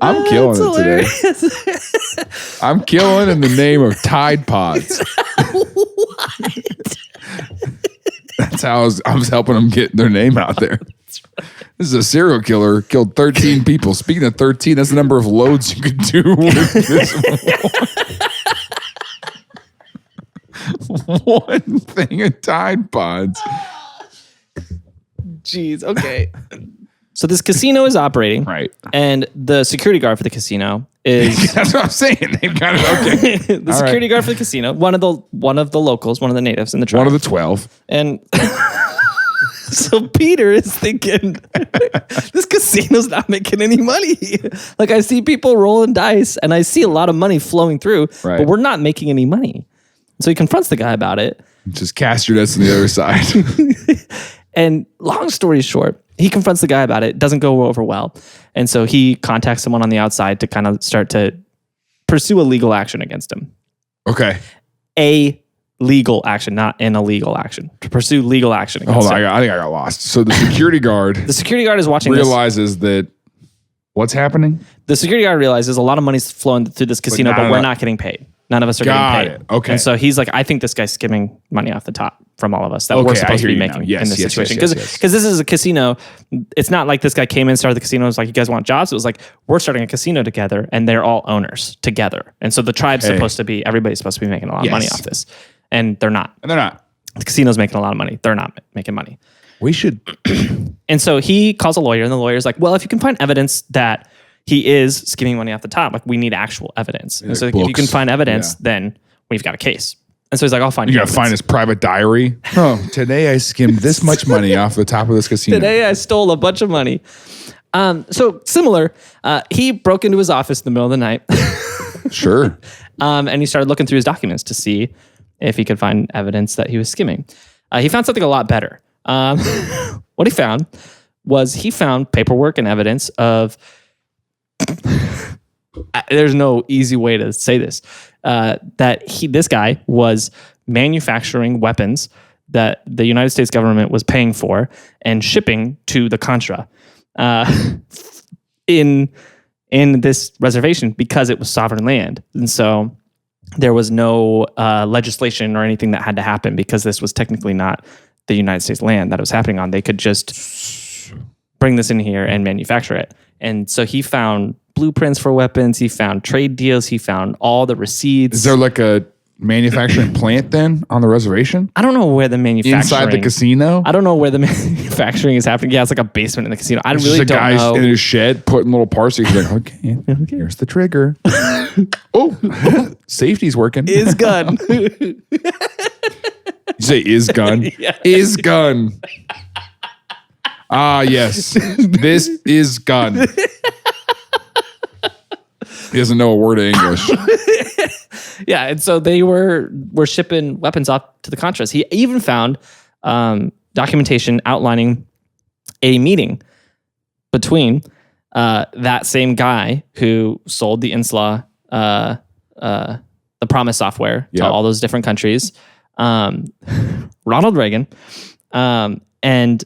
I'm killing it today. I'm killing in the name of Tide Pods. What? That's how I was helping them get their name out there. This is a serial killer, killed 13 people. Speaking of 13, that's the number of loads you could do with this one thing of Tide Pods. Jeez, okay. So this casino is operating. Right. And the security guard for the casino is... That's what I'm saying. They've got it. Okay. The security guard for the casino, one of the locals, one of the natives in the tribe. One of the 12. And... So Peter is thinking, this casino's not making any money. Like I see people rolling dice and I see a lot of money flowing through, but we're not making any money. So he confronts the guy about it. Just cast your nets on the other side. And long story short, he confronts the guy about it. Doesn't go over well. And so he contacts someone on the outside to kind of start to pursue a legal action against him. Okay. A legal action, not an illegal action. To pursue legal action against him. I think I got lost. So the security guard... The security guard is watching realizes that... What's happening? The security guard realizes a lot of money's flowing through this casino, but we're not getting paid. None of us are getting paid. Okay. And so he's like, I think this guy's skimming money off the top from all of us that we're supposed to be making in this situation. Because this is a casino. It's not like this guy came in, started the casino. It was like, you guys want jobs? It was like, we're starting a casino together and they're all owners together. And so the tribe's supposed to be, everybody's supposed to be making a lot of money off this. And they're not. The casino's making a lot of money. They're not making money. We should. And so he calls a lawyer and the lawyer's like, well, if you can find evidence that he is skimming money off the top, like we need actual evidence. And so if you can find evidence, then we've got a case. And so he's like, I'll find you. You got to find his private diary. Oh, today I skimmed this much money off the top of this casino. Today I stole a bunch of money. So similar, he broke into his office in the middle of the night. Sure. And he started looking through his documents to see if he could find evidence that he was skimming. He found something a lot better. What he found was paperwork and evidence of... There's no easy way to say this. This guy was manufacturing weapons that the United States government was paying for and shipping to the Contra in this reservation because it was sovereign land. And so there was no legislation or anything that had to happen because this was technically not the United States land that it was happening on. They could just bring this in here and manufacture it. And so he found blueprints for weapons. He found trade deals. He found all the receipts. Is there like a manufacturing plant then on the reservation? I don't know where the manufacturing... Inside the casino? I don't know where the manufacturing is happening. Yeah, it's like a basement in the casino. I really don't know. Just a guy in his shed putting little parts. He's like, okay, here's the trigger. Oh, safety's working. Is gun. You say is gun? Yeah. Is gun. Ah, yes. This is gun. He doesn't know a word of English. Yeah, and so they were shipping weapons off to the Contras. He even found documentation outlining a meeting between that same guy who sold the Insla, the Promise software to all those different countries, Ronald Reagan, and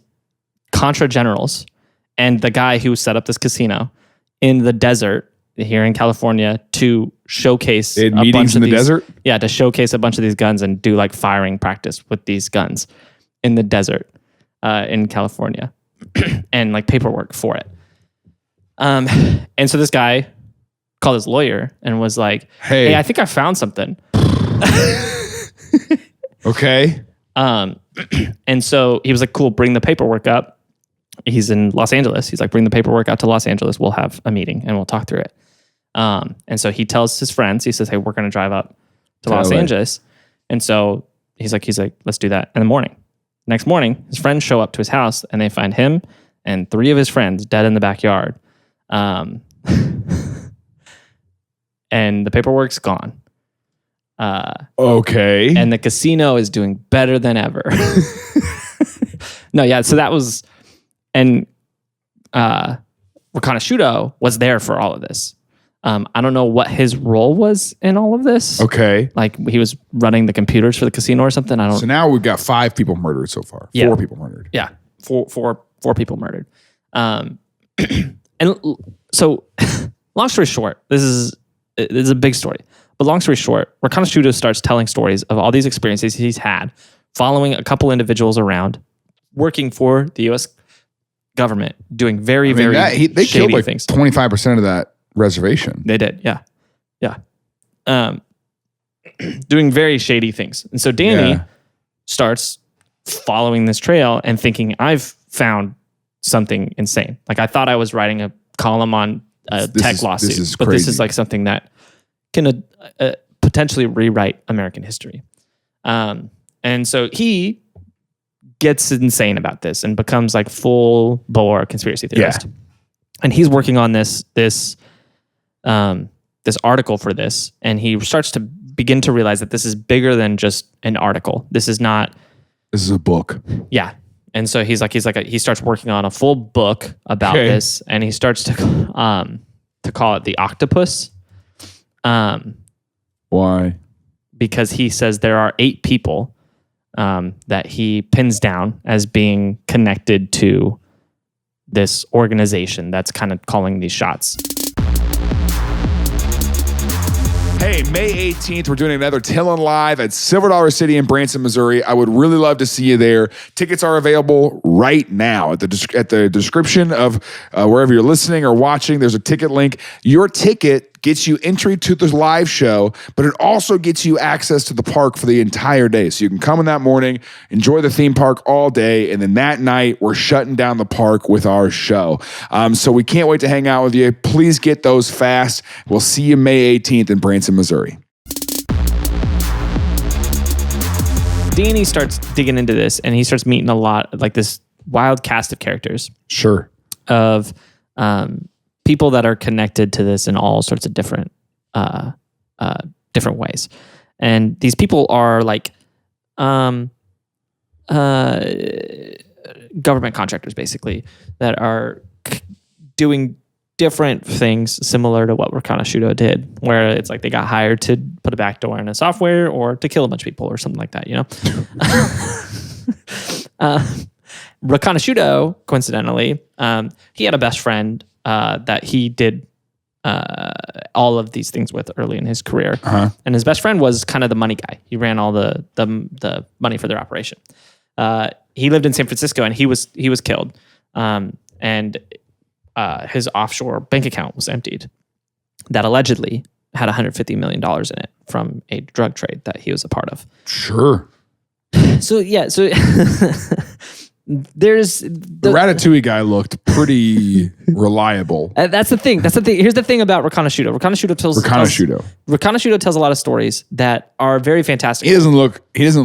Contra generals, and the guy who set up this casino in the desert here in California to showcase they had meetings in the desert? Yeah, to showcase a bunch of these guns and do like firing practice with these guns in the desert in California and like paperwork for it. And so this guy called his lawyer and was like, hey, I think I found something. Okay. And so he was like, cool, bring the paperwork up. He's in Los Angeles. He's like, bring the paperwork out to Los Angeles. We'll have a meeting and we'll talk through it. And so he tells his friends, he says, hey, we're going to drive up to Los Angeles. And so he's like, let's do that in the morning. Next morning, his friends show up to his house and they find him and 3 of his friends dead in the backyard. And the paperwork's gone. Okay. And the casino is doing better than ever. No, yeah. So that was, and Shudo was there for all of this. I don't know what his role was in all of this. Okay. Like he was running the computers for the casino or something. I don't. So now we've got 5 people murdered so far. 4 people murdered. Yeah, four people murdered. And so, long story short, this is a big story. But long story short, Shudo starts telling stories of all these experiences he's had, following a couple individuals around, working for the U.S. government, doing very they shady killed like things. 25% of that reservation. They did, yeah. Doing very shady things. And so Danny starts following this trail and thinking, I've found something insane. Like I thought I was writing a column on a tech lawsuit, but this is like something that can potentially rewrite American history. And so he gets insane about this and becomes like full bore conspiracy theorist. Yeah. And he's working on this article for this, and he starts to begin to realize that this is bigger than just an article. This is a book. Yeah. And so he starts working on a full book about this, and he starts to call it the Octopus. Why? Because he says there are 8 people that he pins down as being connected to this organization that's kind of calling these shots. Hey, May 18th, we're doing another TILLN Live at Silver Dollar City in Branson, Missouri. I would really love to see you there. Tickets are available right now at the description of wherever you're listening or watching. There's a ticket link. Your ticket gets you entry to the live show, but it also gets you access to the park for the entire day. So you can come in that morning, enjoy the theme park all day, and then that night, we're shutting down the park with our show. So we can't wait to hang out with you. Please get those fast. We'll see you May 18th in Branson, Missouri. Danny starts digging into this, and he starts meeting a lot, like this wild cast of characters. Sure. Of people that are connected to this in all sorts of different ways. And these people are like government contractors, basically, that are doing different things similar to what Shudo did, where it's like they got hired to put a backdoor in a software or to kill a bunch of people or something like that, you know? Shudo, coincidentally, he had a best friend that he did all of these things with early in his career. Uh-huh. And his best friend was kind of the money guy. He ran all the money for their operation. He lived in San Francisco, and he was killed. And his offshore bank account was emptied that allegedly had $150 million in it from a drug trade that he was a part of. Sure. So there's the Ratatouille guy looked pretty reliable. That's the thing. Here's the thing about Shudo. Shudo tells a lot of stories that are very fantastic. He doesn't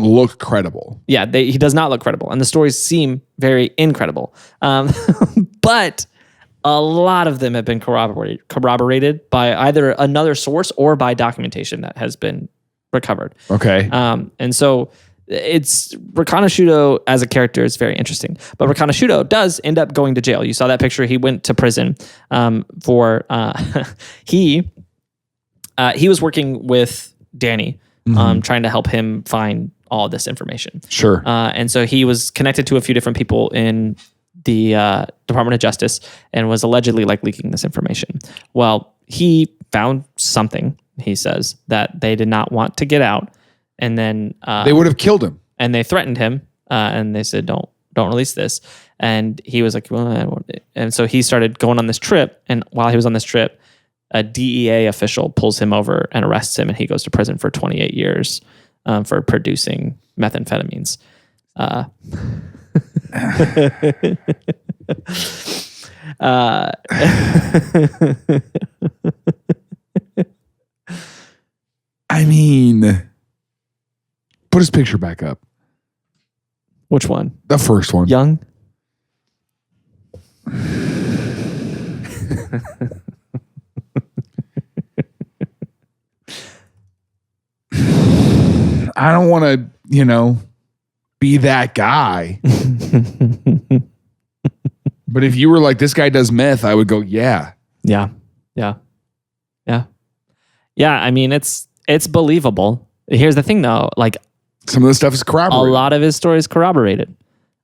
look credible. Yeah, he does not look credible, and the stories seem very incredible. But a lot of them have been corroborated by either another source or by documentation that has been recovered. Okay. And so it's Shudo as a character is very interesting, but Shudo does end up going to jail. You saw that picture. He went to prison for he was working with Danny, trying to help him find all this information. Sure. And so he was connected to a few different people in the Department of Justice and was allegedly like leaking this information. Well, he found something, he says, that they did not want to get out. And then they would have killed him, and they threatened him, and they said, "Don't release this." And he was like, "Well," and so he started going on this trip. And while he was on this trip, a DEA official pulls him over and arrests him, and he goes to prison for 28 years for producing methamphetamines. I mean, put his picture back up. Which one? The first one. Young? I don't want to, be that guy. But if you were like, this guy does meth, I would go, yeah. Yeah. I mean, it's believable. Here's the thing, though. Like, some of the stuff is corroborated. A lot of his story is corroborated.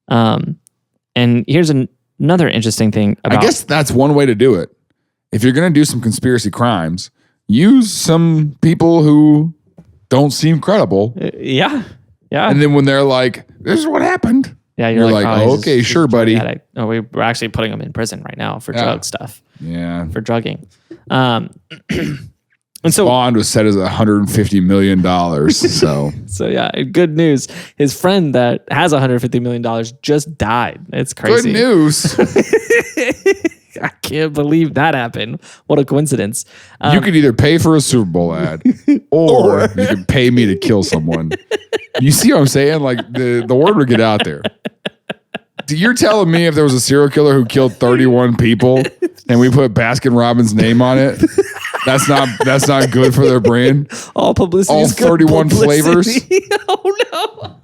And here's another interesting thing about... I guess that's one way to do it. If you're going to do some conspiracy crimes, use some people who don't seem credible. Yeah. And then when they're like, this is what happened. Yeah, you're like, oh, okay, sure, buddy. No, we're actually putting him in prison right now for drug stuff. Yeah. For drugging. And so bond was set as $150 million. So yeah, good news. His friend that has $150 million just died. It's crazy. Good news. I can't believe that happened. What a coincidence. You could either pay for a Super Bowl ad or you can pay me to kill someone. You see what I'm saying? Like the word would get out there. You're telling me if there was a serial killer who killed 31 people and we put Baskin-Robbins' name on it, that's not good for their brand? All publicity. All 31 flavors? Oh no.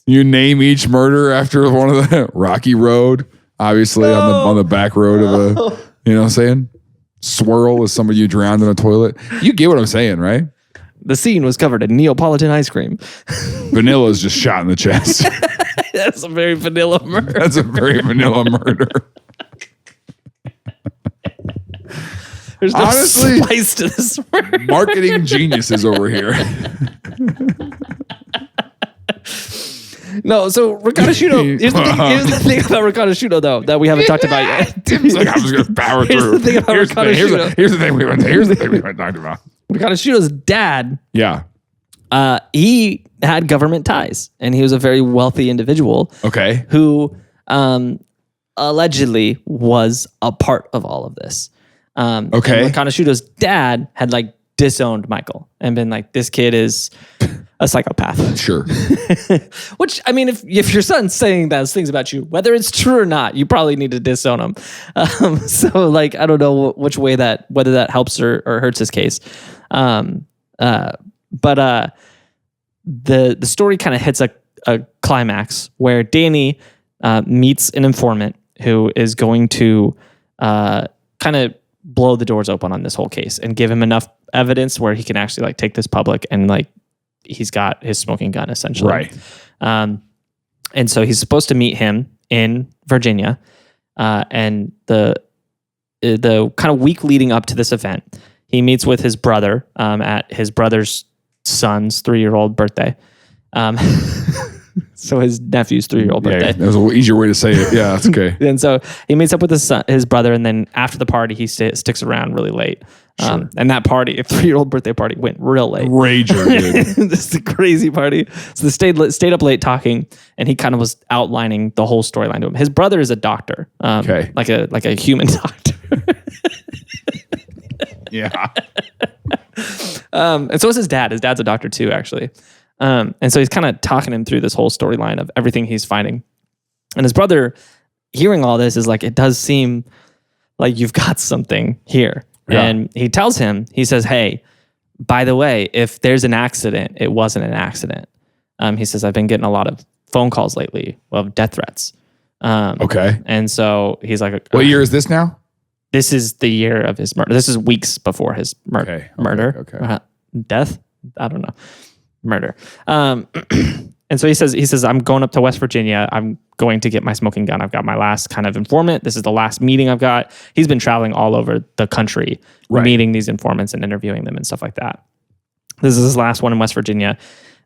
You name each murder after one of the Rocky Road, obviously on the back road of a, you know what I'm saying? Swirl is somebody you drowned in a toilet. You get what I'm saying, right? The scene was covered in Neapolitan ice cream. Vanilla is just shot in the chest. That's a very vanilla murder. That's a very vanilla murder. There's no spice to this murder. Marketing geniuses over here. No, so Riconosciuto. Here's the thing about Riconosciuto, though, that we haven't talked about yet. Tim's like, I'm just going to power through. The thing about Riconosciuto. Here's the thing we went to talk about. Riconosciuto's dad, yeah, he had government ties, and he was a very wealthy individual. Okay, who allegedly was a part of all of this. Okay, Riconosciuto's dad had like disowned Michael and been like, this kid is a psychopath. Sure. Which, I mean, if your son's saying those things about you, whether it's true or not, you probably need to disown him. So like, I don't know which way whether that helps or hurts his case. But the story kind of hits a climax where Danny meets an informant who is going to kind of blow the doors open on this whole case and give him enough evidence where he can actually like take this public and like he's got his smoking gun essentially. Right. And so he's supposed to meet him in Virginia. And the kind of week leading up to this event, he meets with his brother at his brother's son's 3-year-old birthday. So his nephew's 3-year-old birthday. Yeah, that was an easier way to say it. Yeah, that's okay. And so he meets up with his brother, and then after the party, he sticks around really late. Sure. And that party, a 3-year-old birthday party, went real late. Rager, dude. This is a crazy party. So they stayed up late talking, and he kind of was outlining the whole storyline to him. His brother is a doctor, okay, like a human doctor. Yeah. And so is his dad. His dad's a doctor too, actually. And so he's kind of talking him through this whole storyline of everything he's finding. And his brother, hearing all this, is like, it does seem like you've got something here. Yeah. And he tells him, he says, hey, by the way, if there's an accident, it wasn't an accident. He says, I've been getting a lot of phone calls lately of death threats. Okay. And so he's like, what year is this now? This is the year of his murder. This is weeks before his murder. Okay. Death? I don't know. Murder. And so he says, I'm going up to West Virginia. I'm going to get my smoking gun. I've got my last kind of informant. This is the last meeting I've got. He's been traveling all over the country, meeting these informants and interviewing them and stuff like that. This is his last one in West Virginia.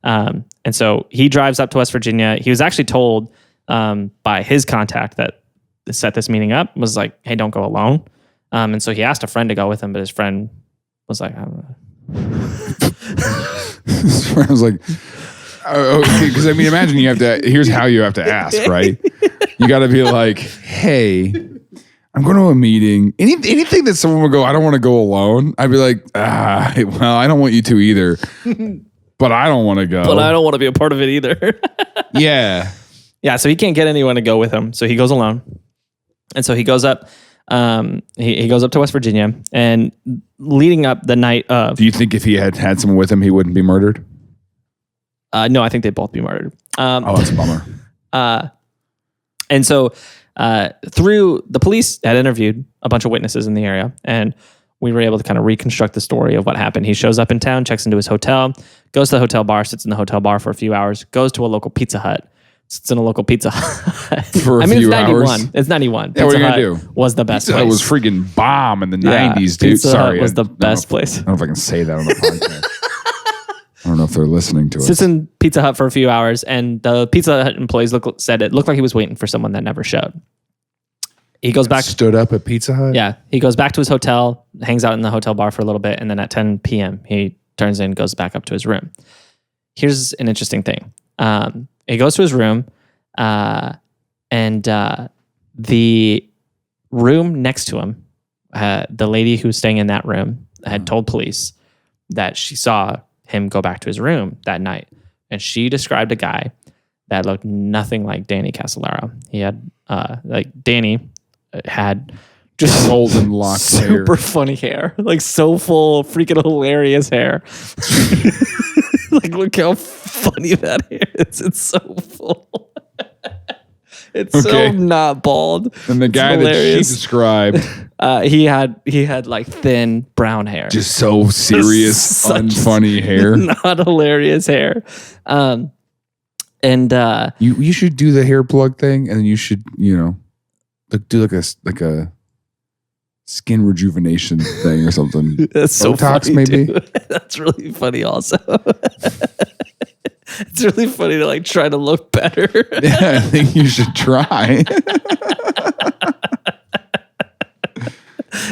And so he drives up to West Virginia. He was actually told by his contact that set this meeting up was like, hey, don't go alone. And so he asked a friend to go with him, but his friend was like, I don't know. His friend was like, because I mean, imagine here's how you have to ask, right? You got to be like, hey, I'm going to a meeting. Anything that someone would go, I don't want to go alone. I'd be like, well, I don't want you to either, but I don't want to go. But I don't want to be a part of it either. Yeah. Yeah. So he can't get anyone to go with him. So he goes alone. And so he goes up, he goes up to West Virginia, and leading up the night of. Do you think if he had someone with him, he wouldn't be murdered? No, I think they'd both be murdered. That's a bummer. And so through the police had interviewed a bunch of witnesses in the area, and we were able to kind of reconstruct the story of what happened. He shows up in town, checks into his hotel, goes to the hotel bar, sits in the hotel bar for a few hours, goes to a local Pizza Hut, sits in a local Pizza Hut. For a few hours. It's 91. Yeah, what are you going to do? Was the best Pizza place. Hut was freaking bomb in the 90s, dude. Pizza Sorry. Hut was the best place. I don't know if I can say that on the podcast. I don't know if they're listening to us. Sits in Pizza Hut for a few hours, and the Pizza Hut employees said it looked like he was waiting for someone that never showed. He goes back. Stood up at Pizza Hut? Yeah. He goes back to his hotel, hangs out in the hotel bar for a little bit, and then at 10 p.m., he turns in, goes back up to his room. Here's an interesting thing. He goes to his room, and the room next to him, the lady who's staying in that room had told police that she saw him go back to his room that night. And she described a guy that looked nothing like Danny Casolaro. He had, Danny had just golden locked hair. Super funny hair. Like so full, freaking hilarious hair. Like, look how funny that hair is. It's so full. It's so not bald. And the guy that she described, he had like thin brown hair, just so serious, unfunny hair, not hilarious hair. You should do the hair plug thing, and then you should do like a skin rejuvenation thing or something. That's so Botox, funny, maybe. Dude. That's really funny. Also. It's really funny to like try to look better. Yeah, I think you should try.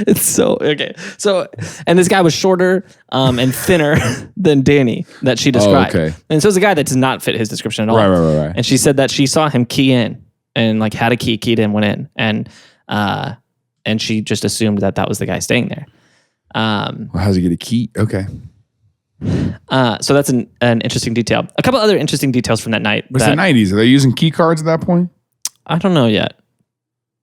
It's so okay. So, and this guy was shorter and thinner than Danny that she described. Okay. And so it's a guy that does not fit his description at all. Right. And she said that she saw him key in and like had a key, keyed in, went in, and she just assumed that was the guy staying there. Well, how's he get a key? Okay. So that's an interesting detail. A couple other interesting details from that night. It's the 90s. Are they using key cards at that point? I don't know yet.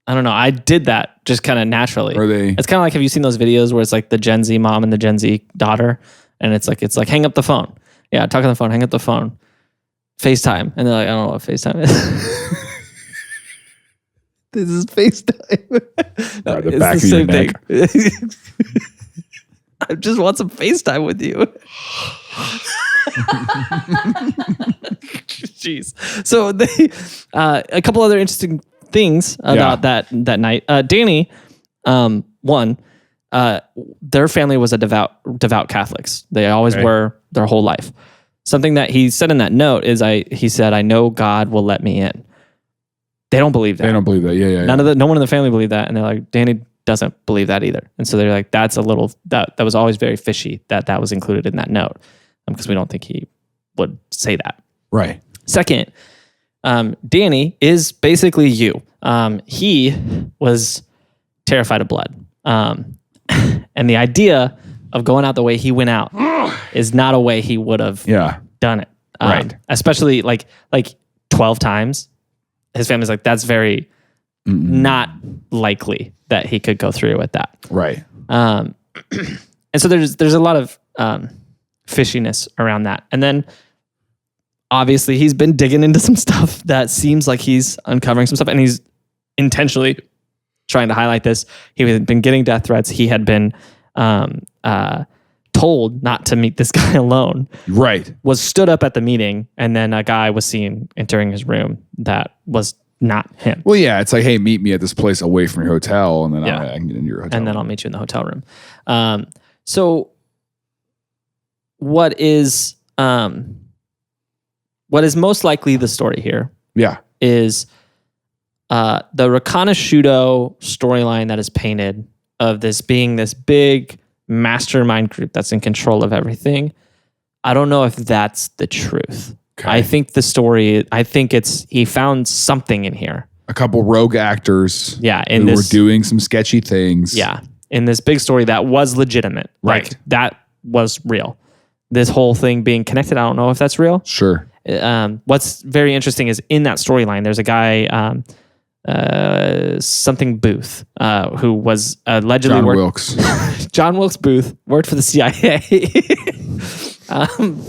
I don't know. I did that just kind of naturally. Are they? It's kind of like, have you seen those videos where it's like the Gen Z mom and the Gen Z daughter, and it's like hang up the phone. Yeah, talk on the phone. Hang up the phone. FaceTime, and they're like, I don't know what FaceTime is. This is FaceTime. No, the back of your neck. I just want some FaceTime with you. Jeez. So a couple other interesting things about that night. Danny, their family was a devout Catholics. They always were their whole life. Something that he said in that note is he said, I know God will let me in. They don't believe that. They don't believe that. Yeah. No one in the family believed that. And they're like, Danny doesn't believe that either. And so they're like, that's a little, that was always very fishy that was included in that note. Because we don't think he would say that. Right. Second, Danny is basically you. He was terrified of blood. And the idea of going out the way he went out is not a way he would have done it. Right. Especially like 12 times. His family's like, that's very not likely that he could go through with that. Right. And so there's a lot of fishiness around that. And then obviously he's been digging into some stuff that seems like he's uncovering some stuff, and he's intentionally trying to highlight this. He had been getting death threats. He had been told not to meet this guy alone. Right. Was stood up at the meeting, and then a guy was seen entering his room that was not him. Well, yeah, it's like, hey, meet me at this place away from your hotel, and then I can get into your hotel. And then I'll meet you in the hotel room. So what is most likely the story here? Yeah. Is the Reconasciuto storyline that is painted of this being this big mastermind group that's in control of everything, I don't know if that's the truth. Okay. I think he found something in here. A couple rogue actors who were doing some sketchy things. Yeah, in this big story that was legitimate. Right. Like, that was real. This whole thing being connected, I don't know if that's real. Sure. What's very interesting is in that storyline, there's a guy, something Booth, who was allegedly John Wilkes Booth worked for the CIA,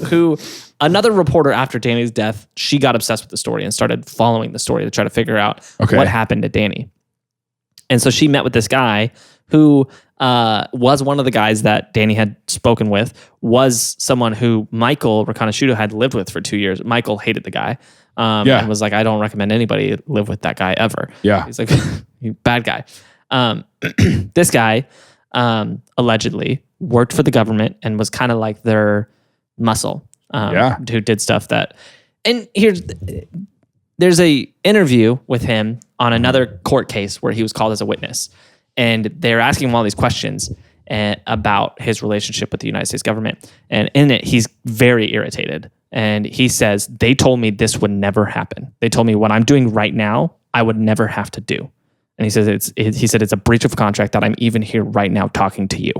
who another reporter after Danny's death, she got obsessed with the story and started following the story to try to figure out what happened to Danny. And so she met with this guy who was one of the guys that Danny had spoken with, was someone who Michael Reconasciuto had lived with for 2 years. Michael hated the guy. And was like, I don't recommend anybody live with that guy ever. Yeah. He's like, bad guy. This guy allegedly worked for the government and was kind of like their muscle. Who did stuff that, and there's a interview with him on another court case where he was called as a witness, and they're asking him all these questions about his relationship with the United States government. And in it, he's very irritated. And he says, they told me this would never happen. They told me what I'm doing right now, I would never have to do. And he says, he said, it's a breach of contract that I'm even here right now talking to you.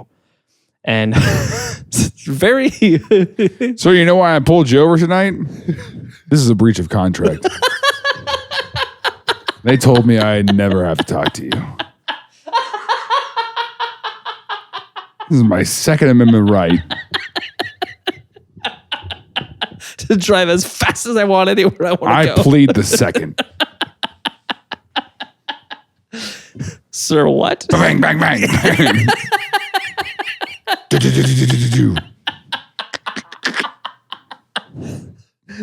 And it's very... So you know why I pulled you over tonight? This is a breach of contract. They told me I'd never have to talk to you. This is my Second Amendment right. To drive as fast as I want anywhere I want to go. I plead the second. Sir, what? Bang, bang, bang, bang.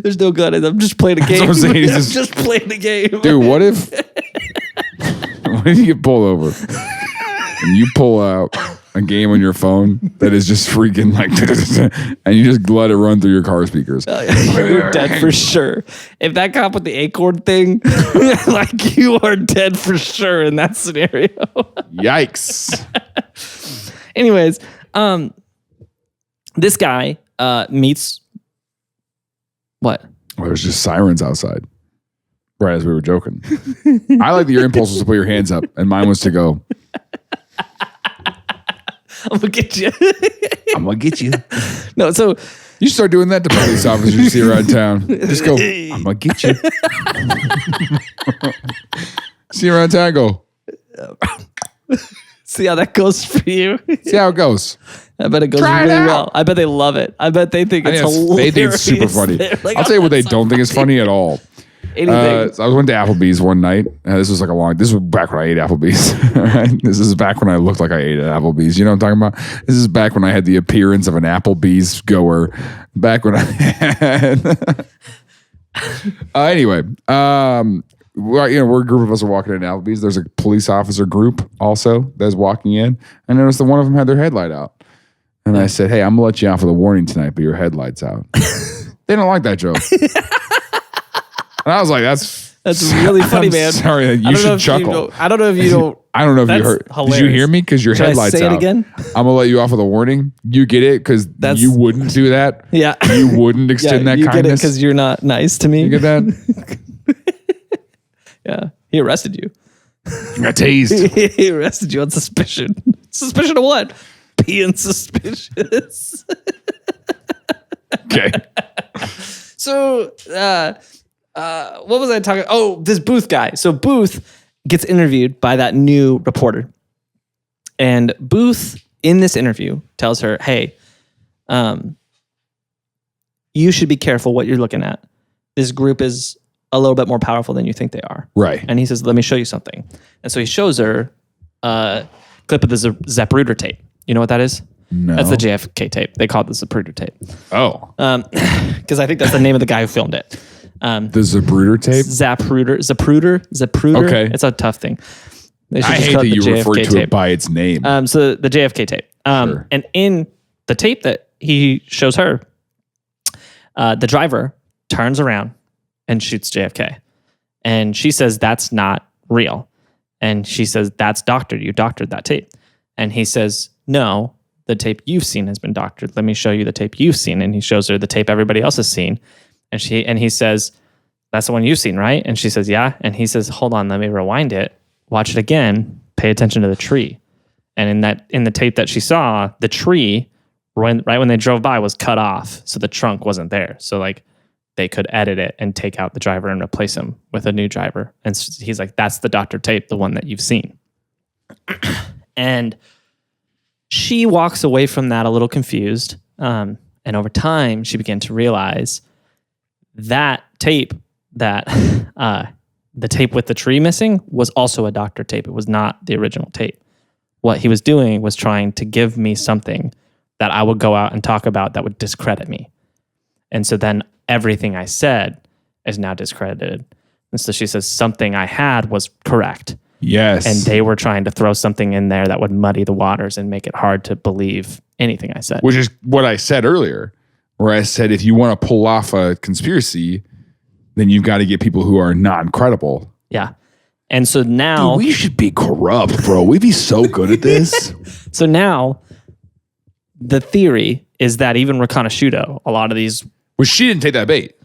There's no gun in them. I'm just playing a game. I'm just playing a game. Dude, what if you get pulled over and you pull out a game on your phone that is just freaking like, and you just let it run through your car speakers? You're dead for sure. If that cop with the acorn thing, like, you are dead for sure in that scenario. Yikes. Anyways, this guy meets what? Well, there's just sirens outside. Right as we were joking. I like that your impulse was to put your hands up, and mine was to go, I'm gonna get you. I'm gonna get you. No, so you start doing that to police officers you see around town. Just go, I'm gonna get you. See you around town, go. See how that goes for you. See how it goes. I bet it goes really well. I bet they love it. I bet they think it's hilarious. They think it's super funny. Like, I'll tell you what they don't think is funny at all. So I went to Applebee's one night. This was back when I ate Applebee's. Right? This is back when I looked like I ate at Applebee's. You know what I'm talking about? This is back when I had the appearance of an Applebee's goer. Back when I had... Anyway, we're a group of us are walking in Applebee's. There's a police officer group also that's walking in. I noticed that one of them had their headlight out. And I said, hey, I'm going to let you off with a warning tonight, but your headlight's out. They don't like that joke. And I was like, that's really funny, man. Sorry, you should chuckle. I don't know if you don't. I don't know if you heard. Hilarious. Did you hear me? Because your headlight's out. Say it again? I'm going to let you off with a warning. You get it? Because you wouldn't do that. Yeah. You wouldn't extend that kindness. You get it because you're not nice to me. You get that? Yeah. He arrested you. I got tased. He arrested you on suspicion. Suspicion of what? Being suspicious. Okay. So, what was I talking? Oh, this Booth guy. So Booth gets interviewed by that new reporter, and Booth in this interview tells her, "Hey, you should be careful what you're looking at. This group is a little bit more powerful than you think they are." Right. And he says, "Let me show you something." And so he shows her a clip of the Zapruder tape. You know what that is? No. That's the JFK tape. They call it the Zapruder tape. Oh. Because I think that's the name of the guy who filmed it. The Zapruder tape? Zapruder. Okay. It's a tough thing. I hate that you refer to it by its name. So the JFK tape. Sure. And in the tape that he shows her, the driver turns around and shoots JFK. And she says that's not real. And she says, that's doctored. You doctored that tape. And he says, no, the tape you've seen has been doctored. Let me show you the tape you've seen. And he shows her the tape everybody else has seen. And he says, that's the one you've seen, right? And she says, yeah. And he says, hold on, let me rewind it. Watch it again. Pay attention to the tree. And in the tape that she saw, the tree, right when they drove by, was cut off. So the trunk wasn't there. So like they could edit it and take out the driver and replace him with a new driver. And he's like, that's the doctor tape, the one that you've seen. And she walks away from that a little confused. And over time, she began to realize that tape, that the tape with the tree missing, was also a doctor tape. It was not the original tape. What he was doing was trying to give me something that I would go out and talk about that would discredit me. And so then everything I said is now discredited. And so she says something I had was correct. Yes. And they were trying to throw something in there that would muddy the waters and make it hard to believe anything I said. Which is what I said earlier, where I said, if you want to pull off a conspiracy, then you've got to get people who are non-credible. Yeah. And so now... Dude, we should be corrupt, bro. We'd be so good at this. So now the theory is that even Reconasciuto, a lot of these... Well, she didn't take that bait.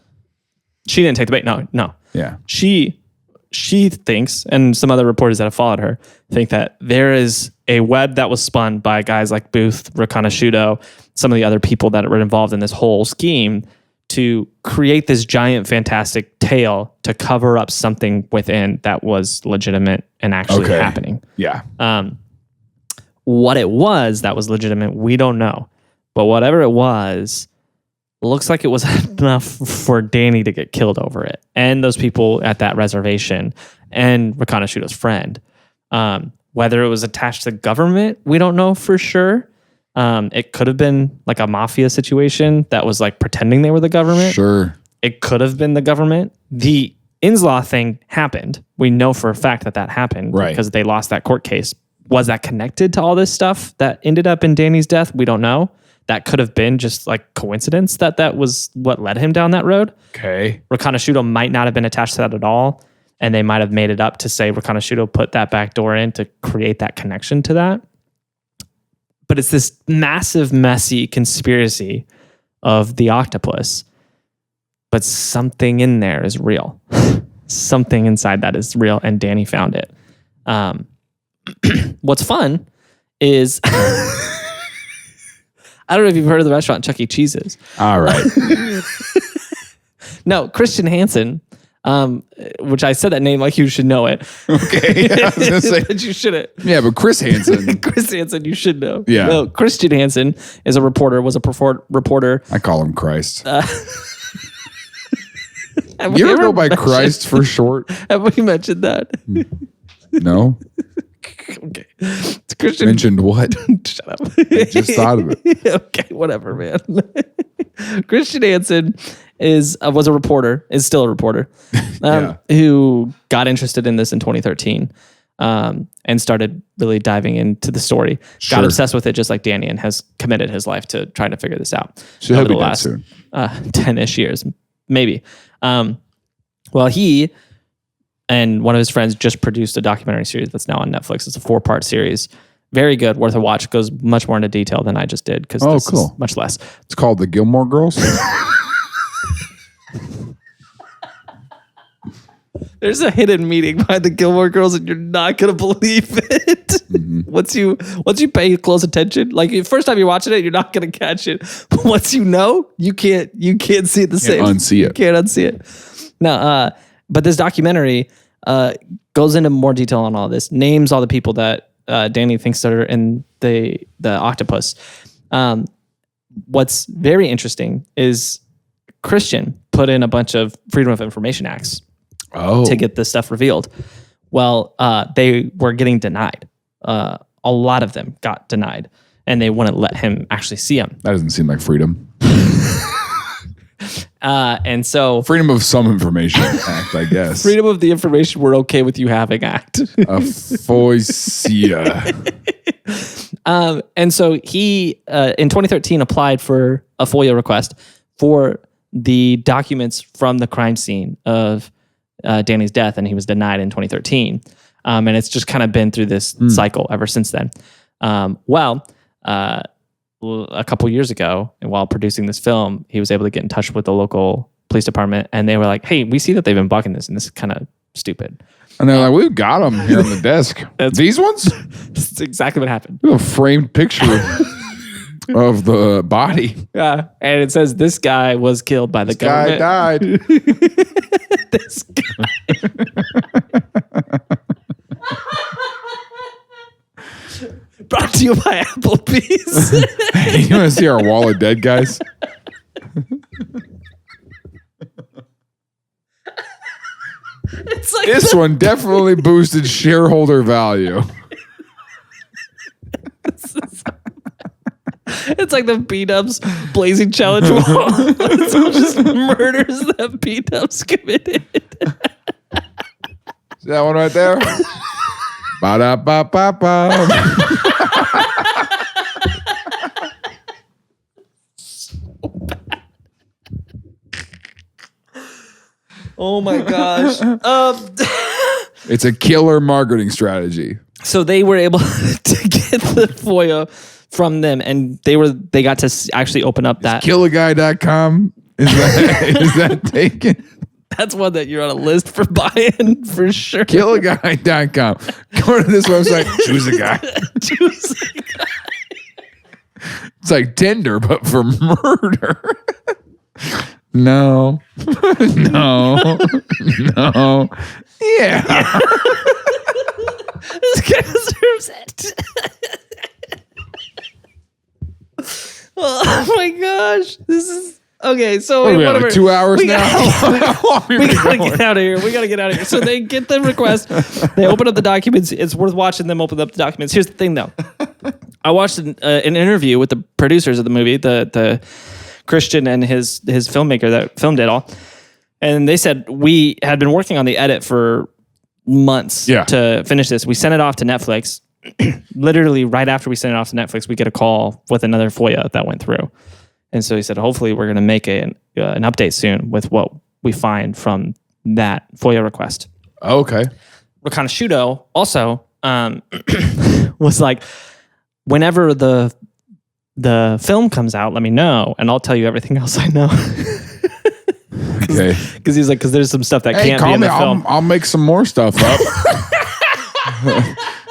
She didn't take the bait. No. Yeah. She thinks, and some other reporters that have followed her, think that there is a web that was spun by guys like Booth, Reconasciuto, some of the other people that were involved in this whole scheme to create this giant, fantastic tale to cover up something within that was legitimate and actually happening. Yeah. What it was that was legitimate, we don't know. But whatever it was, looks like it was enough for Danny to get killed over it. And those people at that reservation and Reconasciuto's friend. Whether it was attached to the government, we don't know for sure. It could have been like a mafia situation that was like pretending they were the government. Sure. It could have been the government. The Inslaw thing happened. We know for a fact that happened because they lost that court case. Was that connected to all this stuff that ended up in Danny's death? We don't know. That could have been just like coincidence that was what led him down that road. Okay. Reconasciuto might not have been attached to that at all. And they might have made it up to say Reconasciuto put that back door in to create that connection to that. But it's this massive, messy conspiracy of the octopus. But something in there is real. Something inside that is real, and Danny found it. What's fun is... I don't know if you've heard of the restaurant Chuck E. Cheese's. All right. No, Christian Hansen, which I said that name like you should know it. Okay. I was gonna say, but you shouldn't. Yeah, but Chris Hansen. Chris Hansen, you should know. Yeah. No, Christian Hansen is a reporter, was a reporter. I call him Christ. Have you ever go by Christ for short? Have we mentioned that? No. Okay. It's Christian. Mentioned what? Shut up. I just thought of it. Okay, whatever, man. Christian Hansen was a reporter, is still a reporter, who got interested in this in 2013 and started really diving into the story. Sure. Got obsessed with it just like Danny and has committed his life to trying to figure this out. So he'll be dead soon. 10-ish years, maybe. Well, he... and one of his friends just produced a documentary series that's now on Netflix. It's a 4-part series. Very good, worth a watch. Goes much more into detail than I just did because this is much less. It's called The Gilmore Girls. There's a hidden meaning behind the Gilmore Girls, and you're not gonna believe it. Mm-hmm. Once you pay close attention, like the first time you're watching it, you're not gonna catch it. But once you know, you can't see it the same. Unsee it. You can't unsee it. No, but this documentary goes into more detail on all this. Names all the people that Danny thinks that are in the octopus. What's very interesting is Christian put in a bunch of Freedom of Information Acts to get this stuff revealed. Well, they were getting denied. A lot of them got denied, and they wouldn't let him actually see them. That doesn't seem like freedom. And so... Freedom of some information act, I guess. Freedom of the information we're okay with you having act. A FOIA. And so he, in 2013, applied for a FOIA request for the documents from the crime scene of Danny's death, and he was denied in 2013. And it's just kind of been through this cycle ever since then. A couple years ago, and while producing this film, he was able to get in touch with the local police department, and they were like, "Hey, we see that they've been bugging this, and this is kind of stupid." And they're like, "We've got them here on the desk. These ones?" That's exactly what happened. A framed picture of the body. Yeah, and it says this guy was killed by the government. Guy died. This guy. Brought to you by Applebee's. Hey, you want to see our wall of dead guys? It's like This one definitely boosted shareholder value. It's like the B-Dubs Blazing Challenge wall. It's all just murders that B-Dubs committed. See that one right there? Ba-da-ba-ba-ba. Oh my gosh. It's a killer marketing strategy. So they were able to get the FOIA from them, and they got to actually open up that. Killaguy.com. Is that taken? That's one that you're on a list for buying for sure. Killaguy.com. Go to this website. Choose a guy. Choose a guy. It's like Tinder, but for murder. No. No. No. Yeah. This guy deserves it. Oh my gosh. This is okay. So what are we at, like 2 hours now? We gotta get out of here. So they get the request. They open up the documents. It's worth watching them open up the documents. Here's the thing, though. I watched an interview with the producers of the movie, the Christian and his filmmaker that filmed it all, and they said we had been working on the edit for months to finish this. We sent it off to Netflix. Literally right after we sent it off to Netflix, we get a call with another FOIA that went through. And so he said, hopefully we're going to make an update soon with what we find from that FOIA request. Okay. Rakana Shudo also was like, whenever the film comes out, let me know, and I'll tell you everything else I know. Okay. Because he's like, because there's some stuff that can't be in the film. I'll make some more stuff up.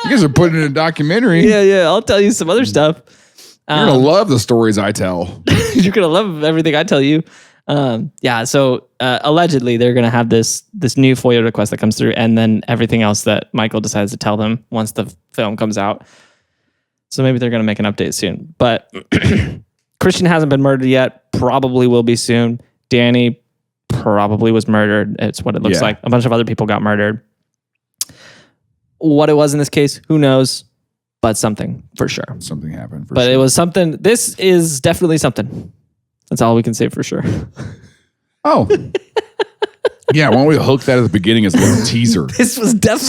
You guys are putting in a documentary. Yeah. I'll tell you some other stuff. You're going to love the stories I tell. You're going to love everything I tell you. So allegedly they're going to have this new FOIA request that comes through, and then everything else that Michael decides to tell them once the film comes out. So maybe they're going to make an update soon. But Christian hasn't been murdered yet. Probably will be soon. Danny probably was murdered. It's what it looks like. A bunch of other people got murdered. What it was in this case, who knows? But something for sure. Something happened for sure. But it was something. This is definitely something. That's all we can say for sure. Oh. Yeah, why don't we hook that at the beginning as a little teaser? This was definitely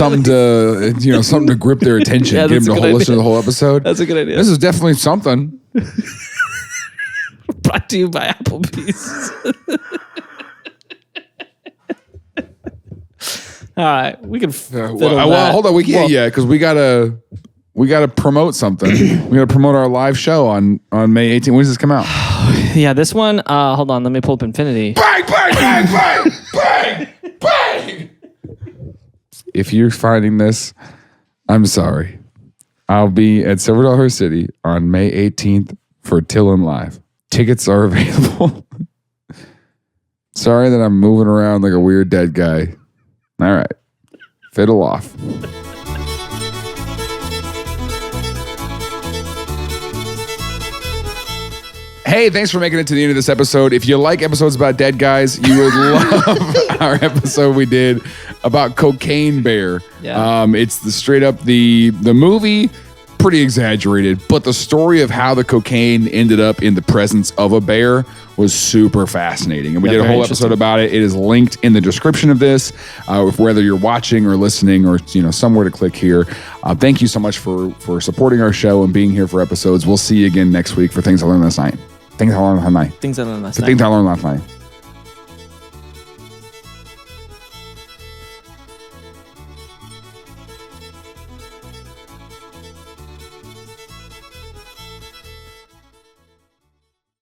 something to grip their attention, get them to listen to the whole episode. That's a good idea. This is definitely something. Brought to you by Applebee's. All right, we can. Hold on, we can't yet because we gotta promote something. We gotta promote our live show on May 18th. When does this come out? Yeah, this one. Hold on, let me pull up Infinity. Bang, bang, bang, bang, bang, bang. If you're finding this, I'm sorry. I'll be at Silver Dollar City on May 18th for TILLN Live. Tickets are available. Sorry that I'm moving around like a weird dead guy. All right. Fiddle off. Hey, thanks for making it to the end of this episode. If you like episodes about dead guys, you would love our episode we did about Cocaine Bear. Yeah. It's straight up the movie, pretty exaggerated, but the story of how the cocaine ended up in the presence of a bear was super fascinating. And we did a whole episode about it. It is linked in the description of this, whether you're watching or listening or somewhere to click here. Thank you so much for supporting our show and being here for episodes. We'll see you again next week for Things I Learned Last Night. Things I learned last night.